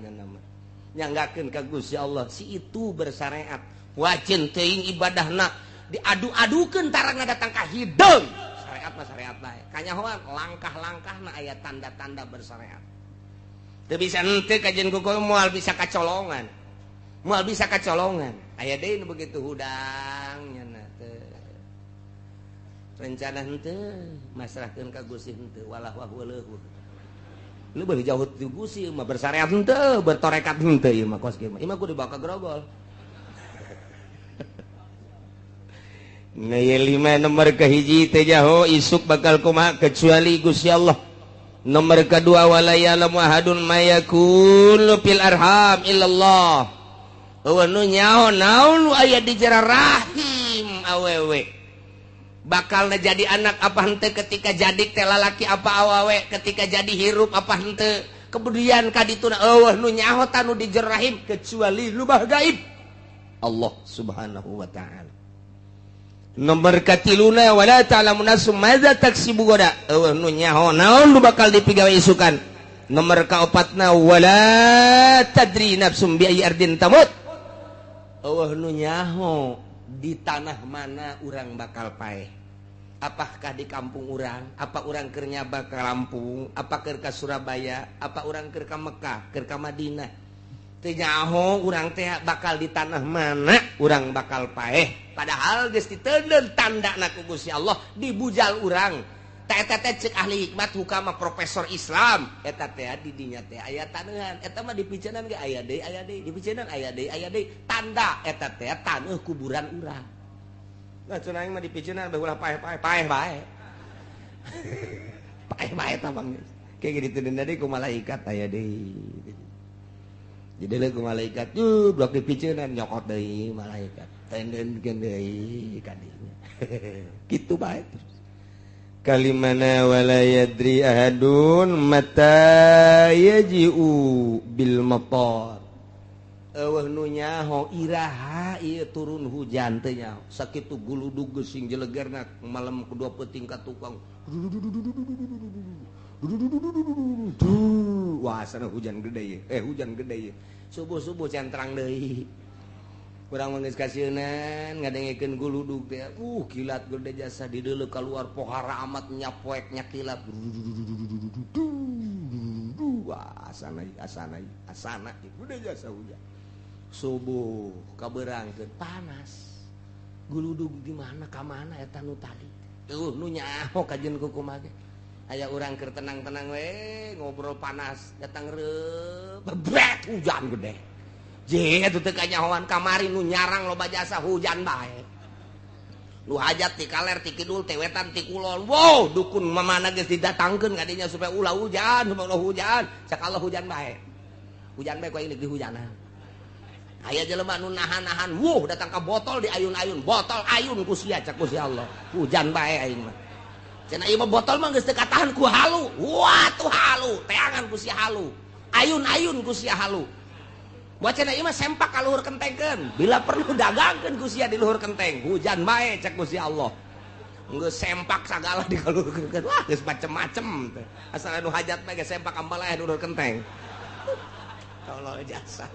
nyanggakeun ka Gusti Allah si itu bersyariat wajin teuing ibadahna diadu-adukeun tarangna datang ka hideung syariat mah syariat bae kanyahoan langkah-langkahna aya tanda-tanda bersyariat. Teu bisa henteu kajian kuku moal bisa kacolongan. Moal bisa kacolongan. Aya deui nu begitu hudang nyana teu. Rencana henteu masrahkeun ka Gusti henteu walah wahuleuh. Lu beuh jauh ti Gusti mah bersyariat henteu, bertorekat henteu ieu mah kos kieu mah. Ieu mah kudu dibawa ka grogol. Nah, lima nomor kahiji teh jaho isuk bakal kumaha kecuali Gusti Allah. Nomor kedua wala ya'lamu ahadun mayakun fil arham illallah. Nu nyaho naon aya di jero rahim awewe. Bakalna jadi anak apa henteu ketika jadi teh lalaki apa awewe ketika jadi hirup apa henteu. Kemudian kadituna nu nyaho tanu di jero rahim kecuali nu gaib. Allah Subhanahu wa taala. Nomor katiluna wala ta'lamu nafsum madza taksibu goda nu nyaho naon nu bakal dipigawe isukan. Nomor kaopatna wala tadri nafsum bi ayyi ardin tamut nu nyaho di tanah mana urang bakal paeh apakah di kampung urang apa urang keur nyaba ka Lampung apa keur ka Surabaya apa urang keur ka Mekah keur ka Madinah teu nyaho urang teh bakal di tanah mana urang bakal paeh. Padahal geus diteuleun tandana ku Gusti Allah di bujal urang. Ta eta teh ceuk ahli hikmat hukama profesor Islam. Eta teh di dinya teh aya taneuhan. Eta mah dipiceunan ge aya deui, dipiceunan aya deui. Tanda eta teh taneuh kuburan urang. Nah cenah mah dipiceunan bae ulah paeh bae. Paeh bae tah Bang. Kayak gitu deui ku malaikat aya deui. Jadi ku malaikat blok dipiceunan nyokot deui malaikat. Tendenkeun deui ka dinya. Kitu bae terus. Kalimana wala yadri ahadun mata yaji'u bil matar. Eueuh nu nyaho iraha ieu turun hujan teh nyaho. Sakitu guludug geusing jelegerna malam kedua peuting ka tukang. Wah sana hujan gede ye. Hujan gede ye. Subuh-subuh centrang deui. Kurang manggeus kasieunnan ngadengekeun guludug teh kilat gede jasa di deuleu keluar pohara amat nyapoek nyakilat wah asana gede jasa hujan subuh kabeurangkeun panas guludug di mana ka mana eta nu tadi nu nyaho kajeun ku kumaha ge aya urang keur tenang-tenang we ngobrol panas datang bebret hujan gede je atuh teu kanyahoan kamari nu nyarang loba jasa hujan bae nu hajat ti kaler ti kidul ti wetan ti kulon wow dukun mamana geus didatangkeun ka dinya supaya ulah hujan sakala hujan bae ku aing di hujanan aya jelema nu nahan-nahan datang ka botol di ayun-ayun botol ayun ku sia cak ku si Allah hujan bae aing mah cenah ieu mah botol mah geus teu katahan ku halu wah tuh halu teangan ku si halu ayun-ayun ku si halu cenah ieu mah sempak ka luhur kentengkeun bila perlu dagangkeun ku sia di luhur kenteng hujan bae cak ku si Allah geus sempak sagala di kaluhurkeun wah geus macem-macem asal anu hajat bae geus sempak ambalae di luhur kenteng Allah jasa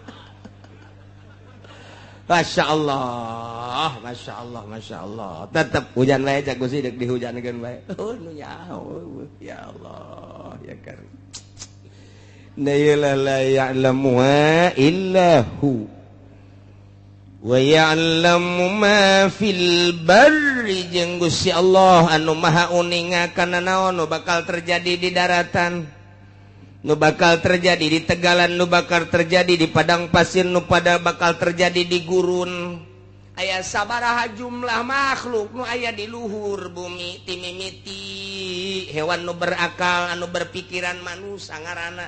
Masya Allah, Masya Allah, Masya Allah. Tetap hujan bae cak ku sideuk dihujankeun bae. Oh nu nyaho, ya Allah, ya Karim. La ya'lamu illa hu. Wa ya'lamu ma fil barri jeung Gusti Allah anu maha uningakan naon nu bakal terjadi di daratan. Nu bakal terjadi di tegalan, nu bakal terjadi di padang pasir, nu pada bakal terjadi di gurun. Aya sabaraha jumlah makhluk nu aya di luhur bumi ti mimiti hewan nu berakal anu berpikiran manusia ngaranna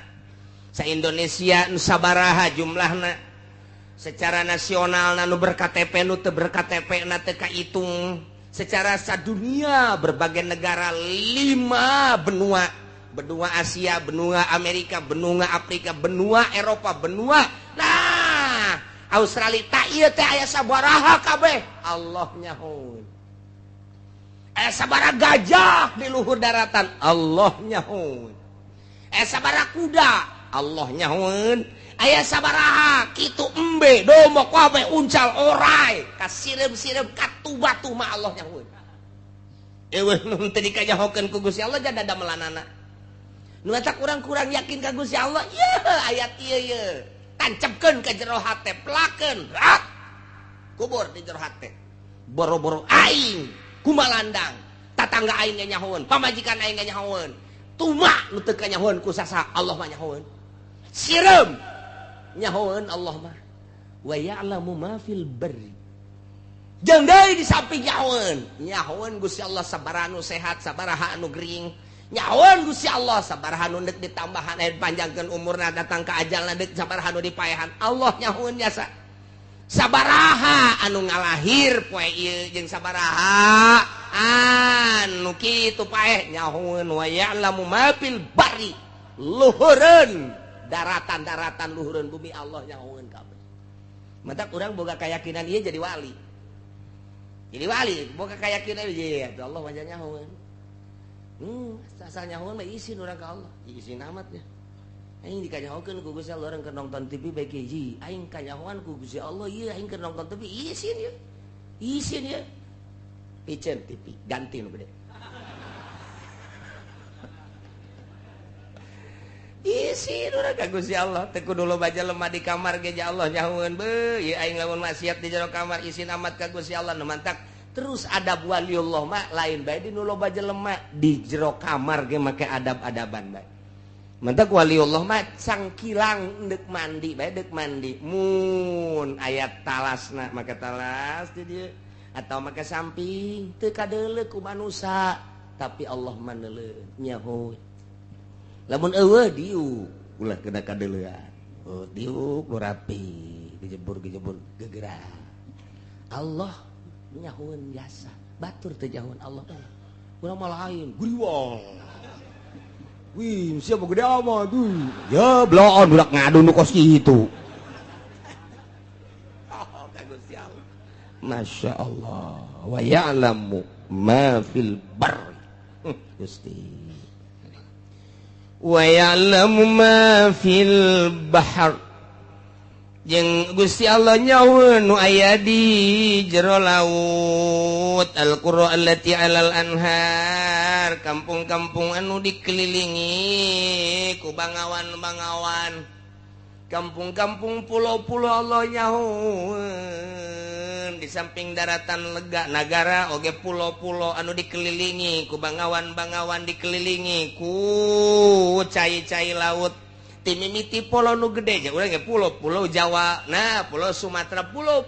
sa Indonesia nu sabaraha jumlahna secara nasional nu berKTP nu teu berKTP na teu kahitung secara sadunia berbagai negara 5 benua Asia, benua Amerika, benua Afrika, benua Eropa, benua Australia tak ieu teh aya sabaraha kabeh Allah nyahoun aya sabaraha gajah di luhur daratan Allah nyahoun aya sabaraha kuda Allah nyahoun aya sabaraha kitu embe domba kabeh uncal orai kasirem-sirem katubatu mah Allah nyahoun eueuh nu teu dikajahokeun ku Gusti Allah jadi ada melanana nu eta kurang-kurang yakin ka Gusti Allah ieu ayat ieu tancepkeun ka jero hate pelakeun rat kubur di jero hate boro-boro aing kumalandang tatangga aing ge nyahoeun pamajikan aing ge nyahoeun tumak nu teu kanyahoeun ku sasa Allah mah nyahoeun sirem nyahoeun Allah mah wa ya'lamu ma fil barri jeung deui di samping nyahoeun Gusti Allah sabaraha nu sehat sabaraha anu gering nyahoeun Gusti Allah sabaraha nu deuk ditambahan panjangkeun umurna datang ka ajalna deuk sabaraha nu dipaehan Allah nyahoeun jasa sabaraha anu ngalahir poe ieu jeung sabaraha anu kitu paeh nyahoeun wa ya'lamu ma fil barri luhureun daratan-daratan luhureun bumi Allah nyahoeun kabeh mantap urang boga kayakinan ieu jadi wali boga kayakinan ieu Allah mah nyahoeun asal nyahoeun mah isin urang ka Allah isin amatnya aing dikanyahokeun ku Gusti Allah urang keur nonton TV bae hiji aing kanyahoan ku Gusti Allah ieu aing keur nonton TV isin ya picen TV ganti nu gede isin urang ka Gusti Allah teu kudu loba lemah di kamar ge Allah nyahoeun beuh ieu aing lamun maksiat di jero kamar isin amat ka Gusti Allah nu mantak terus adab waliullah mah lain bae di nu loba jelema di jero kamar ge make adab-adaban bae mantak waliullah mah cangkilang deuk mandi bae deuk mandi mun aya talasna make talas di dieu atau make samping teu kadeuleu ku manusia tapi Allah mah neuleuh nyaho lamun eueuh diuk ulah kena kadeuleuan diuk nu rapi dijebur gegerang Allah nyahoeun jasa batur teh nyahoeun Allah urang mah lain guriwal wih siapa gede amat tuh ya bloon budak ngadu nu kos kitu Masya Allah wa ya'lamu ma fil barri Gusti wa ya'lamu ma fil bahr jeung Gusti Allah nyahoeun nu aya di jero laut al-qura allati 'alal anhar kampung-kampung anu dikelilingi ku bangawan kampung-kampung pulau-pulau Allah nyahoeun di samping daratan lega negara oge pulau-pulau anu dikelilingi ku bangawan-bangawan dikelilingi ku cai-cai laut timimiti pulau nu gede aja urang ge pulau Jawa nah pulau Sumatera pulau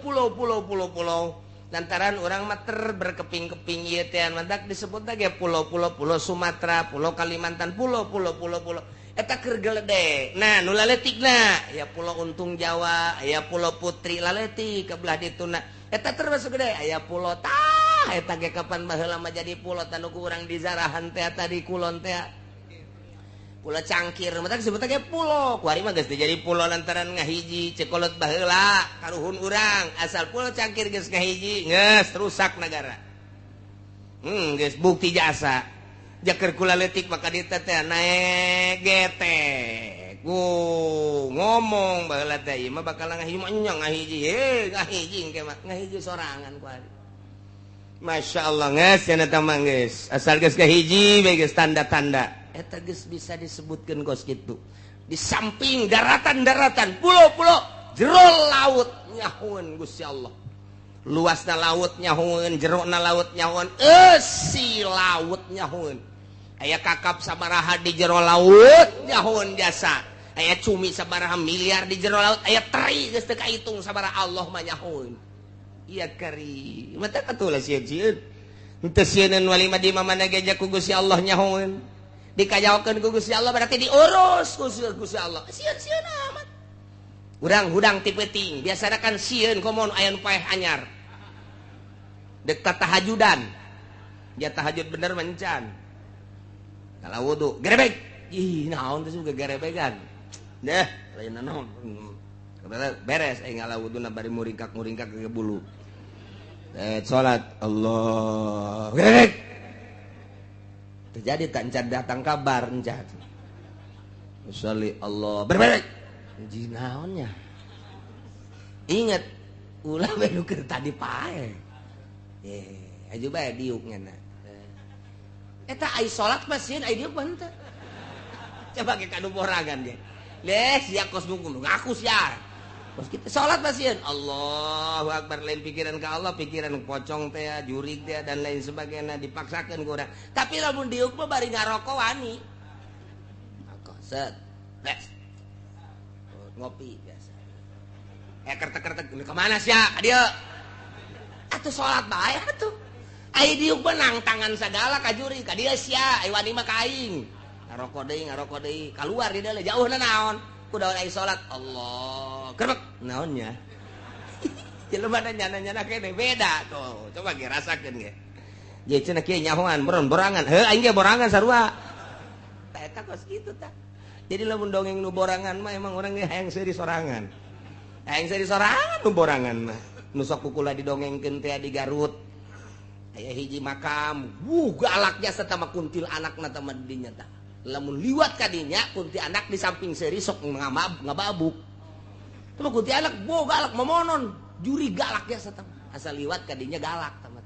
lantaran orang mater berkeping-keping ieu teh mantak disebut ge pulau Sumatera pulau Kalimantan pulau eta keur geledek nah nu laletikna aya pulau Untung Jawa aya pulau Putri laletik kebelah dituna eta termasuk gede aya pulau tah eta ge kapan baheula mah jadi pulau tanu ku urang di Zarahan teh tadi kulon teh pulau Cangkir mah disebutna ge pulau kuari mah geus jadi pulau lantaran ngahiji cekolot baheula karuhun urang asal pulau Cangkir geus ngahiji geus rusak negara geus bukti jasa jaker kula letik maka dieu teh naek getek ngomong baheula teh ieu mah bakal ngahiji mah nya ngahiji ngahiji engke mah ngahiji sorangan ku ari masyaallah geus cenah teh mah geus asal geus ngahiji we geus tanda-tanda eta geus bisa disebutkeun kos kitu di samping daratan-daratan pulau-pulau jero laut nyahoeun Gusti Allah luasna laut nyahoeun jerona laut nyahoeun eusi laut nyahoeun aya kakap sabaraha di jero laut nyahoeun jasa aya cumi sabaraha miliar di jero laut aya teri geus teu kahitung sabaraha Allah mah nyahoeun ieu kari mata katulah sieun henteu sieun wali mah di mana geja ku Gusti Allah nyahoeun dikajawakeun ku Gusti Allah berarti diurus ku Gusti Allah sieun amat urang hudang ti peuting biasana kan sieun komo aya nu paeh anyar dek tahajudan ya tahajud bener mencan kalau wudu gerebek ih naon teh juga gerebegan deh lain naon beres ngala wuduna bari muringkak ke bulu salat Allah gerebek terjadi tak encan datang kabar encan usolli Allah berbalik ji naonnya ingat ulah bae nu keur tadi pae aju bae diuk ngana eta ai salat mah sieun ai diuk mah teu coba ge kanu borangan ge les sia kos bungkul ngaku sia kos kitu salat mah sieun Allahu akbar lain pikiran ka Allah pikiran pocong teh jurig teh dan lain sebagainya dipaksakeun ku urang tapi lamun diuk mah bari ngaroko wani rokok set les ngopi biasa kertek-kertek ke mana sia dieu atuh salat bae atuh ai diuk benang tangan sagala ka juri ka dieu sia ai wani mah ka aing ngaroko deui kaluar di dieu jauhna naon kudaon ai salat Allah kerbek naonnya jelema nyana-nyana kene beda tuh coba ge rasakeun ge ye cenah kieu nyahoan borangan heuh aing ge borangan sarua eta kos kitu tah jadi lamun dongeng nu borangan mah emang urang ge hayang seuri sorangan nu borangan mah nu sok kukula didongengkeun teh di Garut aya hiji makam galaknya serta mah kuntil anakna teh mah dinya tah lamun liwat ka dinya kunti anak di samping seuri sok ngababuk teh mah kunti anak galak momonon juri galaknya serta asal liwat ka dinya galak tah mah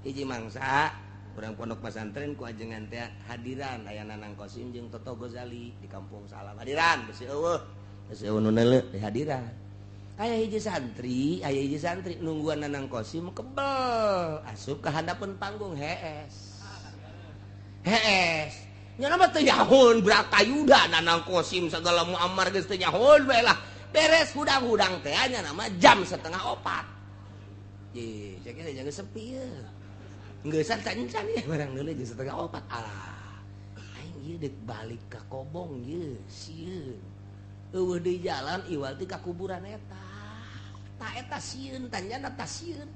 hiji mangsa urang pondok pesantren ku ajengan teh hadiran aya Nanang Kosim jeung Toto Gozali di Kampung Salam hadiran besi eueuh nu neuleuh di hadiran aya hiji santri nungguan Nanang Kosim kebel asup ka handapeun panggung hees nya mah teu nyahoeun brakayuda Nanang Kosim sagala muammar geus teu nyahoeun bae lah beres hudang-hudang teh nya nama jam 3:30 ye cek jangan sepi ye geussan cancan ye barang deuleu jam 3:30 alah aing ieu deuk balik ka Kobong ye sieun eueuh di jalan iwal ti ka kuburan eta ta eta sieun tanjana ta sieun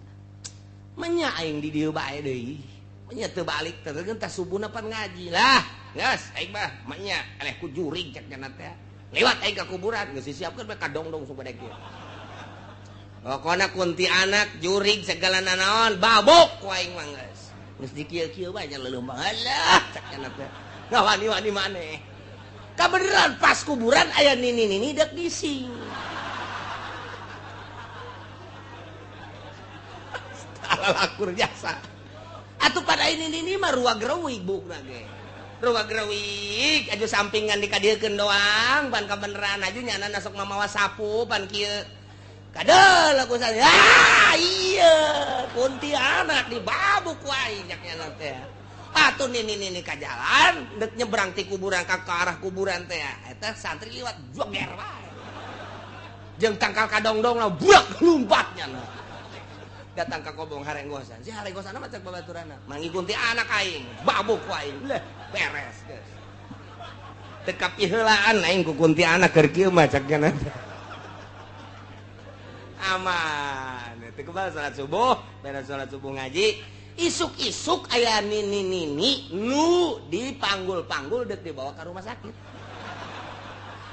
menya aing di dieu bae deui menya teu balik teh tah subuhna pan ngaji lah geus aing mah menya eleh ku jurig cek kana teh lewat aing ka kuburan geus disiapkeun bae kadong-dong supaya kieu pokona kunti anak jurig segala nanaon babok ku aing mah geus dikieu-kieu bae nya leuleum alah cek kana teh ngawani-wani maneh kabeneran pas kuburan aya nini-nini dek bising lakur jasa atuh pada ini mah ruang gerewig bukna ge ruang gerewig aju sampingan dikadiekeun doang pan kabeneran aju nyana sok mamawa sapu pan kieu kadal aku saya iya kuntilanak di babuk wae nyaknya teh atuh nini ka jalan dek nyebrang ti kuburan ke arah kuburan teh eta santri liwat joger wae jeung tangkal kadongdong lah burak lumpatnya nah datang ke kobong harenggosan si harenggosan mah cek babaturana manggih kuntilanak aing babuk wae leh beres geus teu kapiheulaan aing ku kuntilanak keur kieu mah cek kana aman itu kebal salat subuh beres salat subuh ngaji isuk-isuk aya nini nu dipanggul-panggul dek dibawa ke rumah sakit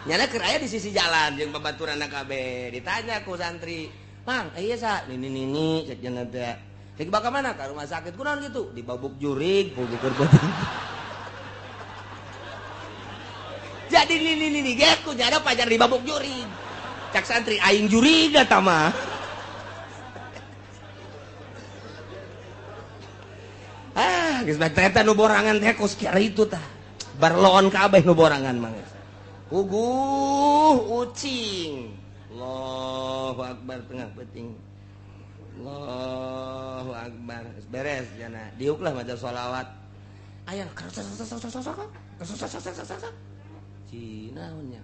nyana keur aya di sisi jalan jeung babaturanna kabeh ditanya ku santri mang ieu sa nini cek jangan teh cek dibawa ka mana ka rumah sakit kunaon gitu dibabuk jurig pugukeun beuting jadi nini ge ku nyana pajar dibabuk jurig cak santri aing jurig eta mah geus bae eta nu borangan teh kos kieu itu tah barloon kabeh nu borangan mah geus uguh ucing Allahu akbar tengah peuting Allahu akbar geus beres jana diuk lah maca sholawat aya cina nya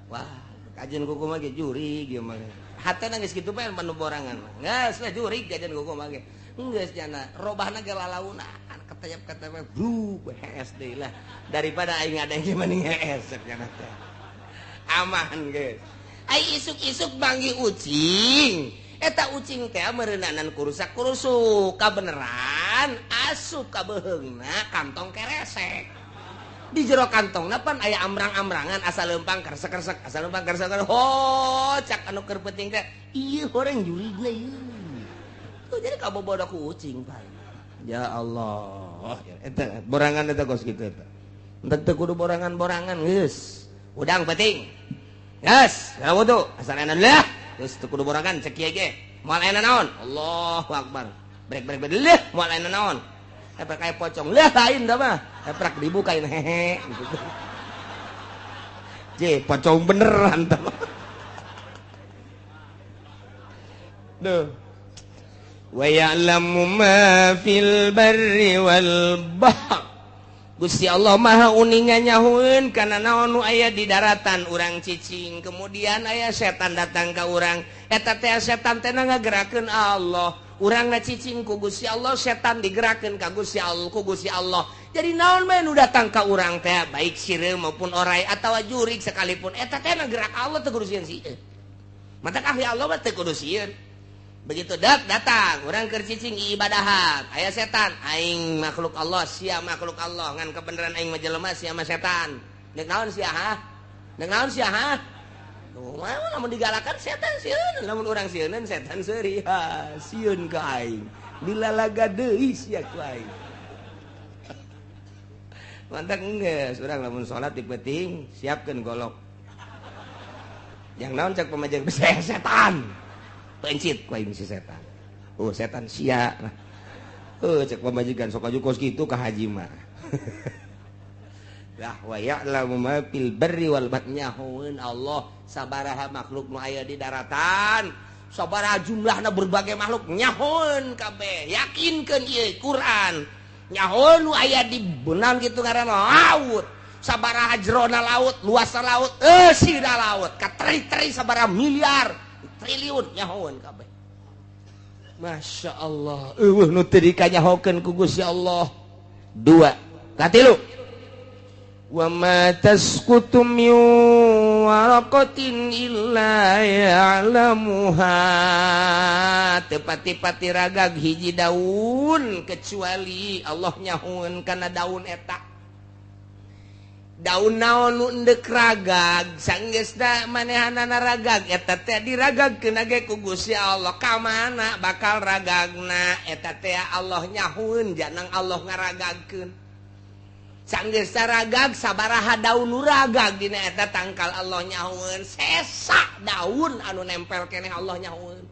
wah kajian kuku mah ge jurig ieu mah hatena geus kitu bae anu borangan mah geus lah jurig kajian kuku mah ge geus cenah robahna ge lalauna ketep-ketep bru hees deui lah daripada aing ngadeng mending hees cenah teh aman geus ai isuk-isuk banggi ucing eta ucing teh meureunanan kurusak-kurusuk kabeneran asup ka beheungna kantong keresek di jero kantongna pan aya amrang-amrangan asal leumpang kersek-kersek asal leumpang kersek ho cak anu keur peuting teh ieu horeng jurigna ieu tuh jadi kabobodo ku ucing pan ya Allah eta borangan eta kos kitu eta entek teu kudu borangan-borangan geus udang peuting geus gara wudu asal enan lah geus teu kudu borangan cek kieu ge moal enan naon Allahu akbar brek leh moal enan naon eprak kayak pocong lah lain dah mah eprak dibukain hehe gitu je pocong beneran tuh duh wa ya'lamu ma fil barri wal bahr Gusti Allah maha uningan nyahueun kana naon nu aya di daratan urang cicing kemudian aya setan datang ka urang eta teh setan teh ngagerakeun Allah urang cicing ku Gusti Allah setan digerakeun ka Gusti Allah ku Gusti Allah jadi naon mah nu datang ka urang teh baik sireum maupun orai atawa jurig sekalipun eta teh gerak Allah teu kudu sieun sieun mata ahli Allah mah teu kudu sieun begitu datang urang keur cicing ibadahat aya setan aing makhluk Allah sia makhluk Allah ngan kebenaran aing mah jelema sia mah setan deuk naon sia ha deuk naon sia ha tuh mah lamun digalakan setan sieun lamun urang sieuneun setan seuri ha sieun ka aing dilalaga deui sia ku aing mantap geus urang lamun salat dipeuting siapkeun golok yang naon cek pamajeng saya setan pencit ku aing si setan oh setan sia cek pamajikan sok aju kos kitu ka haji mah lah wa ya'lamu ma fil barri wal bahri nyahoeun Allah sabaraha makhluk nu aya di daratan sabaraha jumlahna berbagai makhluk nyahoeun kabeh yakinkeun ieu Quran nyahoeun nu aya di beunang kitu ngaranna laut sabaraha jerona laut luasna laut sira laut kateri-teri sabaraha miliar triliun nyahoeun kabeh Masya Allah nu teu dikanyahokeun ku Gusti Allah 2 katilu wa ma tasqutu min waraqatin illa ya'lamuha tepati-pati ragag hiji daun kecuali Allah nyahoeun kana daun eta daun naon nu endek ragag sanggeusna manehanana ragag eta teh diragagkeun ge ku Gusti Allah ka mana bakal ragagna eta teh Allah nyahoeun janang Allah ngaragagkeun sanggeusna ragag sabaraha daun nu ragag dina eta tangkal Allah nyahoeun sesa daun anu nempel keneh Allah nyahoeun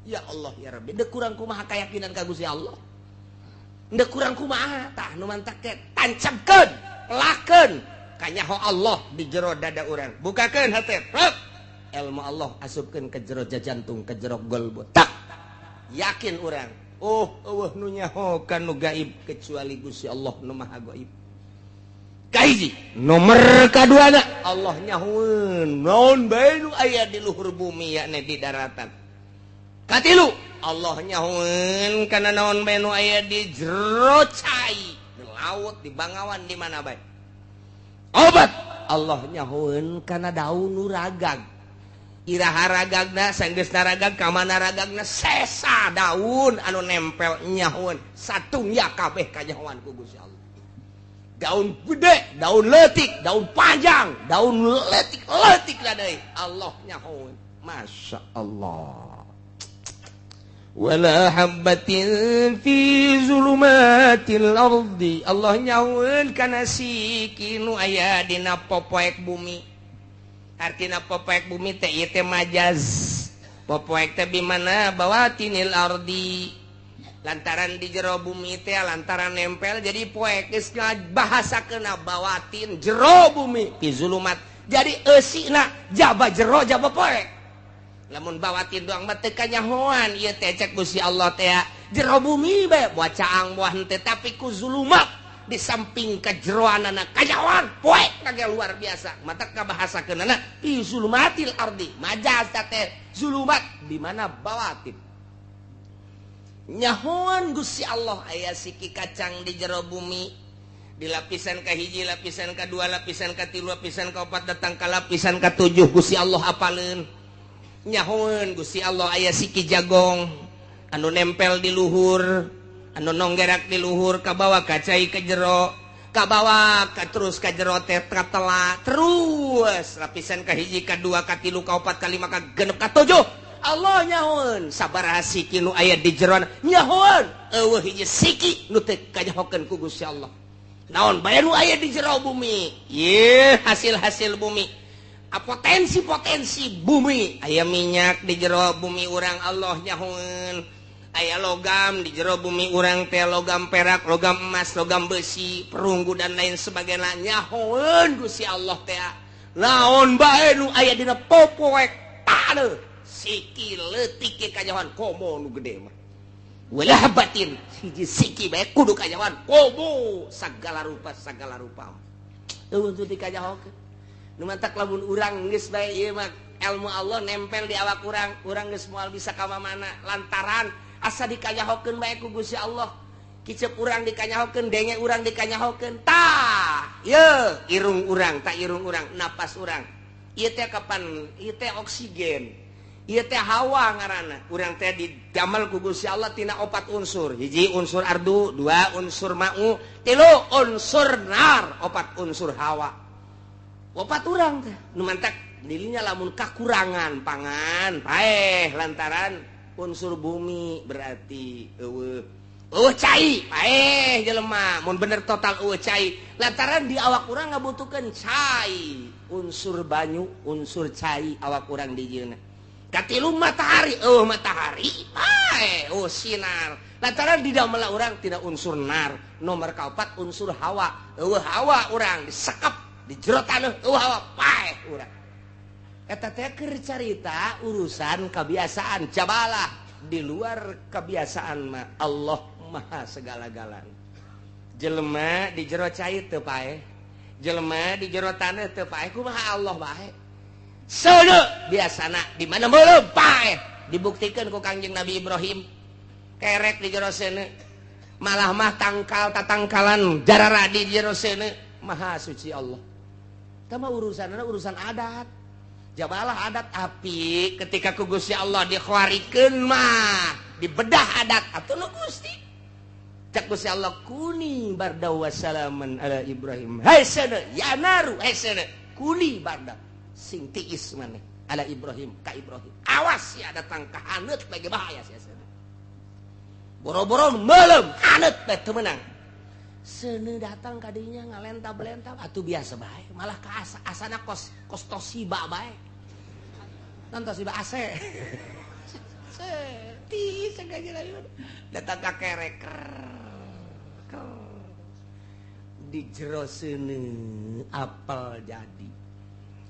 ya Allah ya Rabbi deuk kurang kumaha kayakinan ka Gusti Allah deuk kurang kumaha tah nu mantak teh tancapkeun lakeun kanyaho Allah di jero dada urang bukakeun hate ilmu Allah asupkeun ke jero jantung ke jero golbot tak yakin urang eueuh nu nyahokan nu gaib kecuali Gusti Allah nu maha gaib kahiji nomor kaduana Allah nyahoeun naon bae nu aya di luhur bumi yakni di daratan katilu Allah nyahoeun kana naon bae nu aya di jero cai di laut di bangawan di mana bae obat Allah nyahoeun kana daun nu ragag iraha ragagna sanggeusna ragag ka mana ragagna sesa daun anu nempel nyahoeun satungya kabeh kanyahoan ku Gusti Allah daun gede daun leutik daun panjang daun leutik lah deui Allah nyahoeun masya Allah wala habbatin fi zulumatil ardi Allah nyahoeun kana siki nu aya dina popoek bumi artina popoek bumi teh ieu teh majaz popoek teh bimana bawatinil ardi lantaran di jero bumi teh lantaran nempel jadi poek geus bahasakeuna bawatin jero bumi fi zulumat jadi eusina jaba jero jaba poek lamun bawatin doang mah teu kanyahoan ieu teh cek Gusti Allah teh jero bumi bae moal caang moal henteu tapi ku zulumat di samping kajeroanana kanyahoan poek kage luar biasa mata kabahasakeunana fi zulumatil ardi majaz teh zulumat di mana bawatin nyahoan Gusti Allah aya siki kacang di jero bumi di lapisan kahiji lapisan kadua lapisan katilu lapisan kaopat datang ka lapisan katujuh Gusti Allah apaleun nyahoeun Gusti Allah aya siki jagong anu nempel di luhur anu nonggerak di luhur ka bawah ka cai ka jero ka bawah ka terus ka jero teh katela terus lapisan kahiji kadua katilu kaopat kalima ka genep katujuh Allah nyahoeun sabaraha siki nu aya di jero nyahoeun eueuh hiji siki nu teu kanyahokeun ku Gusti Allah naon bae nu aya di jero bumi ieu hasil-hasil bumi potensi bumi aya minyak di jero bumi urang Allah nyahoeun aya logam di jero bumi urang teh logam perak logam emas logam besi perunggu dan lain sebagainya nyahoeun Gusti Allah teh naon bae nu aya dina popoek taneuh siki leutik ke kanyahoan komo nu gede mah walah batin hiji siki bae kudu kanyahoan komo sagala rupa eueuh teu dikanyahokeun nu mantak lamun urang geus bae ieu mah ilmu Allah nempel di awak urang geus moal bisa ka mana lantaran asa dikanyahokeun bae ku Gusti Allah kicep urang dikanyahokeun denge urang dikanyahokeun tah ieu irung urang napas urang ieu teh kapan ieu teh oksigen ieu teh hawa ngaranna urang teh didamel ku Gusti Allah tina 4 unsur hiji unsur ardu 2 unsur ma'u 3 unsur nar 4 unsur hawa 4 urang teh nu mantak dirinya lamun kakurangan pangan paeh lantaran unsur bumi berarti eueuh cai paeh jelema mun bener total eueuh cai lantaran di awak urang ngabutuhkeun cai unsur banyu unsur cai awak urang di dieuna katilu matahari matahari paeh sinar lantaran di dalam urang tina unsur nar nomor kaopat unsur hawa hawa urang disekep di jero taneuh hawa paeh urang eta teh keur carita urusan kebiasaan jabalah di luar kebiasaan mah Allah maha segala-galana jelema di jero cai teu paeh jelema di jero taneuh teu paeh kumaha Allah bae seuneu biasana di mana meuleum paeh dibuktikeun ku Kangjeng Nabi Ibrahim kerek di jero seuneu malah mah tatangkalan jarara di jero seuneu maha suci Allah tama urusan adat jabalah adat api ketika ku Gusti Allah dikhawarikeun mah dibedah adat atuh nu Gusti cak Gusti Allah kuni barda wa salaman ala Ibrahim hai sana ya naru hai sana kuni barda sing tiis maneh ala Ibrahim ka Ibrahim awas ya datang ka haneut bage bahaya sia sana boro-boro meuleum haneut teh teu meunang seuneu datang ka dinya ngalenta-belenta atuh biasa bae malah ka asana kos Toshiba bae non Toshiba AC ti sengaja datang ka kerek di jero seuneu apel jadi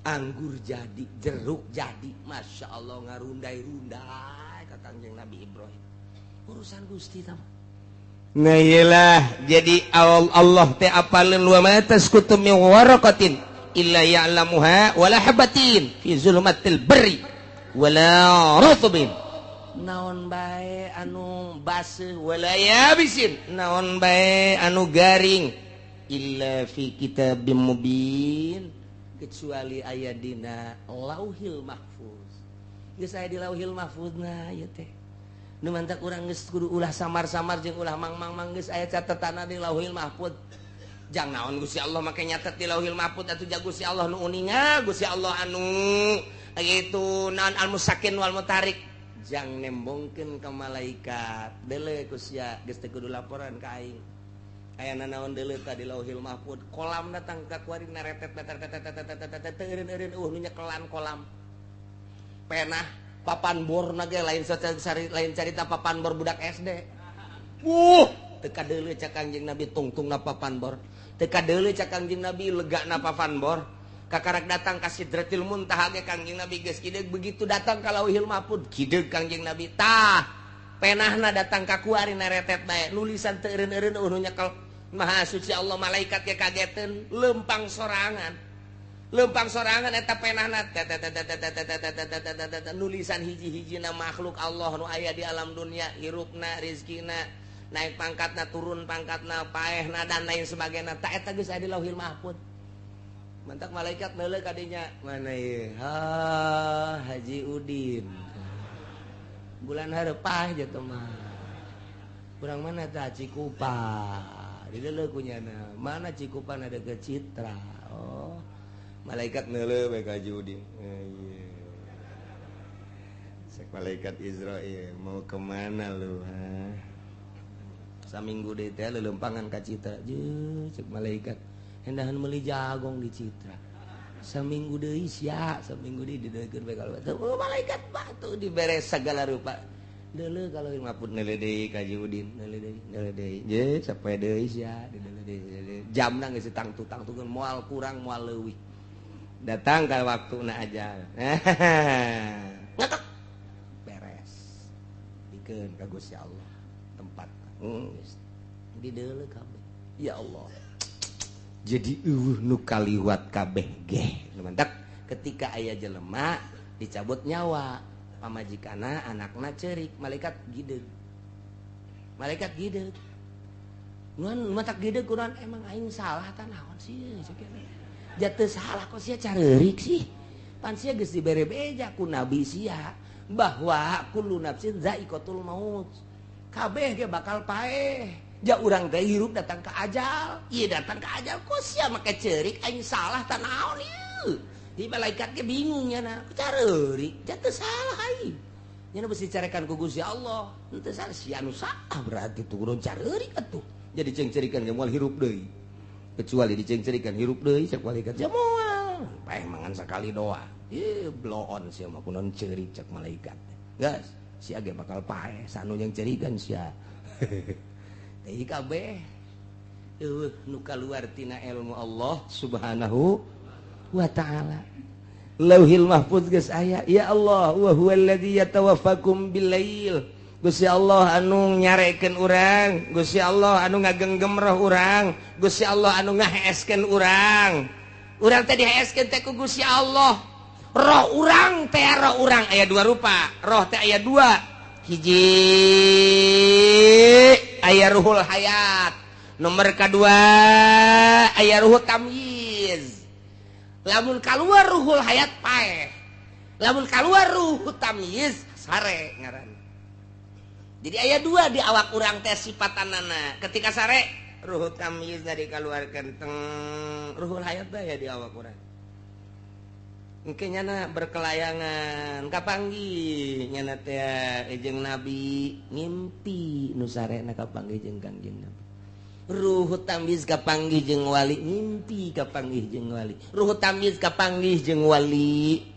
anggur jadi, jeruk jadi, Masya Allah ngarundai-rundai ka Kangjeng Nabi Ibrahim. Urusan Gusti tama. Nah iyalah, jadi Allah teh apaleun wa ma tasqutu min waraqatin illa ya'lamuha wala habatin fi zulumatil barri wala ratbin. Naon bae anu baseuh wala yabisin, naon bae anu garing illa fi kitabim mubin, kecuali aya dina Lauhil Mahfuz. Geus aya di Lauhil Mahfuzna ieu teh. Nu mantak urang geus kudu ulah samar-samar jeung ulah mang-mang geus aya catetanna di Lauhil Mahfuz. Jang naon Gusti Allah make nyatet di Lauhil Mahfuz atuh ja Gusti Allah nu uninga, Gusti Allah anu gitu naon al-musakin wal mutarik. Jang nembongkeun ka malaikat. Deuleu kusya geus teu kudu laporan ka aing. Aya naon deuleu ka di Lauhil Mahfuz. Kolam datang ka kuari naretet eureun-eureun nu nyekelan kolam. Penah papan bor nage lain carita papan bor budak SD. Teka deuleu cak Kangjeng Nabi tungtungna papan bor. Teka deuleu cak Kangjeng Nabi legana papan bor. Kakarak datang ka Sidratil Muntaha ge Kangjeng Nabi geus kideug begitu datang ka Lauhil Mahfuz kideug Kangjeng Nabi tah penahna datang ka kuari naretet bae nulisan teu eureun-eureun nu nyekel Maha Suci Allah malaikat ge kageteun lempang sorangan. Lempang sorangan eta penahna nulisan hiji-hijina makhluk Allah nu aya di alam dunia, hirupna, rizkina, naik pangkatna, turun pangkatna, paehna dan lain sebagainya. Ta eta geus aya di Lauhil Mahfuz. Mantak malaikat neuleuh ka dinya, mana ieu? Ha, Haji Udin. Bulan hareup jatuh mah. Urang mana tah Cikupa. Dideuleuh ku nyana. Mana Cikupa ada ke Citra. Oh. Malaikat neuleuh bae ka Haji Udin. Sek malaikat Israil, mau kemana lu? Ha? Saminggu deui teh lelempangan ka Citra. Jeung cek malaikat, hendahan meuli jagong di Citra. Saminggu deui sia, saminggu deui dideulkeun bae ka malaikat batu diberes segala rupa. Deuleuh kalau Mahfuz neuleuh deui ka Haji Udin, neuleuh deui. Ye, sapoe deui sia, dideuleuh deui. Jamna geus tangtu-tangtukeun moal kurang moal leuwih. Datang ke waktuna ajal. Ngatak beres. Dikeun ka Gusti Allah tempat. Di deuleuh kabeh. Ya Allah. Jadi nu kaliwat kabeh ge. Mantak ketika aya jelema dicabut nyawa, pamajikana anakna ceurik, malaikat gideug. Malaikat gideug. Mun matak gideug kunaon emang aing salah tah naon sih sakene. Jatuh salah kok sia careurik sih. Pan sia geus dibere beja ku nabi sia bahwa kullu nafsin za'iqatul maut. Kabeh ge bakal paeh. Ja urang teh hirup datang ka ajal. Ieu datang ka ajal kok sia make ceurik aing salah tah naon ieu. Di malaikat ge bingung nya careurik jatuh salah aing. Nya beusi carekan ku Gusti Allah. Henteu salah sia anu salah berarti tuh kudu careurik atuh. Jadi cengcerikan ge moal hirup deui. Kecuali dicengcerikan hirup deui cek malaikat ya moal paeh mangan sakali doa. Blow on sia mah kunaon ceurik cek malaikat. Gas, sia ge bakal paeh sanu yang cerikan sia. Teh kabeh nu kaluar tina ilmu Allah Subhanahu wa taala. Lauhil Mahfuz geus aya. Ya Allah, wa huwallazi yatawaffakum bil-lail. Gusti Allah anu nyarekeun urang, Gusti Allah anu ngagenggem roh urang, Gusti Allah anu ngaheeskeun urang. Urang teh diheeskeun teh ku Gusti Allah. Roh urang teh roh urang aya dua rupa. Roh teh aya dua. Hiji aya ruhul hayat. Nomor kedua aya ruhul tamyiz. Lamun kaluar ruhul hayat paeh. Lamun kaluar ruhul tamyiz sare ngaran. Jadi aya dua di awak urang teh sipatanana. Ketika sare ruhul tamyiz dari kaluarkeun teng ruhul hayat aya di awak urang. Engke nyana berkelayangan kapanggih nyana teh jeung Nabi ngimpi nu sarena kapanggih jeung Kangjeng Nabi. Ruhul tamyiz kapanggih jeung wali ngimpi kapanggih jeung wali. Ruhul tamyiz kapanggih jeung wali.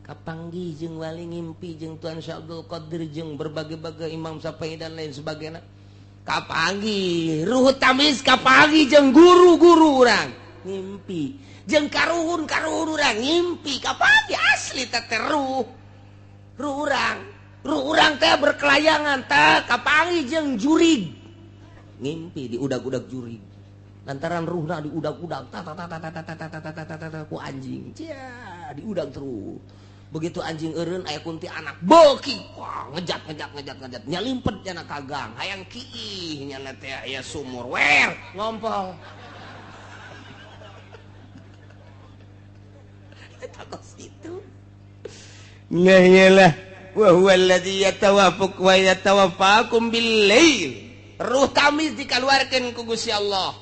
Kapanggih jeung wali ngimpi jeung Tuan Syekh Abdul Qadir jeung berbagai-bagai Imam Syafi'i dan lain sebagainya. Kapanggih ruhul tamyiz kapanggih jeung guru-guru urang ngimpi. jeung karuhun urang ngimpi kapan asli teh ruh urang teh berkelayangan teh kapangi jeung jurig ngimpi di udag-udag jurig lantaran ruhna di udag-udag ku anjing cia di udag terus begitu anjing eureun aya kunti anak beuki wah ngejat nya limpet cenah kagang hayang kiih nya teh aya sumur wer ngompol takos itu nyalah wa huwa alladzi yatawaffakum bil-lail ruh tamiz dikaluarkeun ku Gusti Allah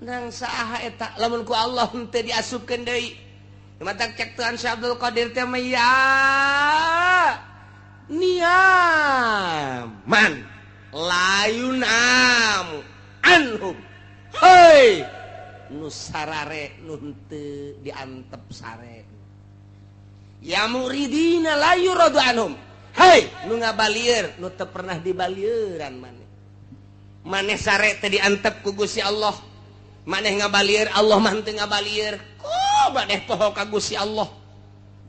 nang saha eta lamun ku Allah henteu diasupkeun deui matak cek Tuhan Syekh Abdul Qadir teh ya niaman layunam anhum hei nu sarare nu henteu diantep sare ya muridina la yuradu anhum hei nu ngabalieur nu teu pernah dibalieuran maneh sare teh diantep ku Gusti Allah maneh ngabalieur Allah mah teu ngabalieur ku maneh poho ka Gusti Allah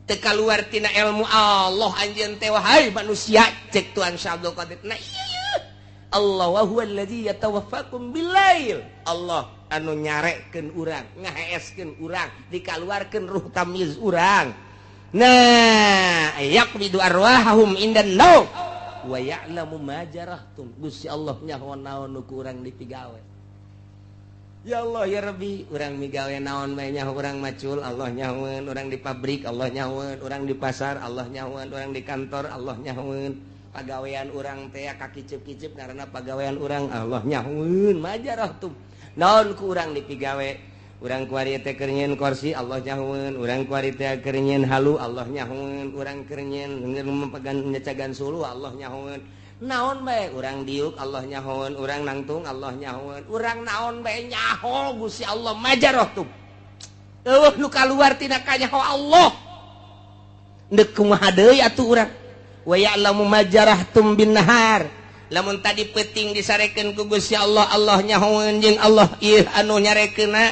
teu kaluar tina ilmu Allah anjeun teh wahai manusia cek Tuhan Syekh Abdul Qadir nah iya Allah wa huwa allazi yatawaffakum bil-lail Allah anu nyarekeun urang ngaheeskeun urang dikaluarkeun ruh tamiz urang nah yaqbidu arwahahum indan naum wa ya'lamu ma jarahtum Gusti Allah nyaho naon nu ku urang dipigawe ya Allah ya Rabbi urang migawe naon bae nyaho urang macul Allah nyahoeun urang di pabrik Allah nyahoeun urang di pasar Allah nyahoeun urang di kantor Allah nyahoeun pagawean urang teh ka kicep-kicep karena pagawean urang Allah nyahoeun ma jarahtum naon ku urang dipigawe urang kuari teh keur nyieun kursi Allah nyahoeun urang kuari teh keur nyieun halu Allah nyahoeun urang keur nyieun mepegan nyecagan sulu Allah nyahoeun naon bae urang diuk Allah nyahoeun urang nangtung Allah nyahoeun urang naon bae nyaho Gusti Allah majarahtum eueuh nu kaluar tina kanyaho Allah deuk kumaha deui atuh urang wa ya'lamu majarahtum bin nahar lamun tadi peuting disarekeun ku Gusti Allah Allah nyahoeun jeung Allah ieu anu nyarekeunna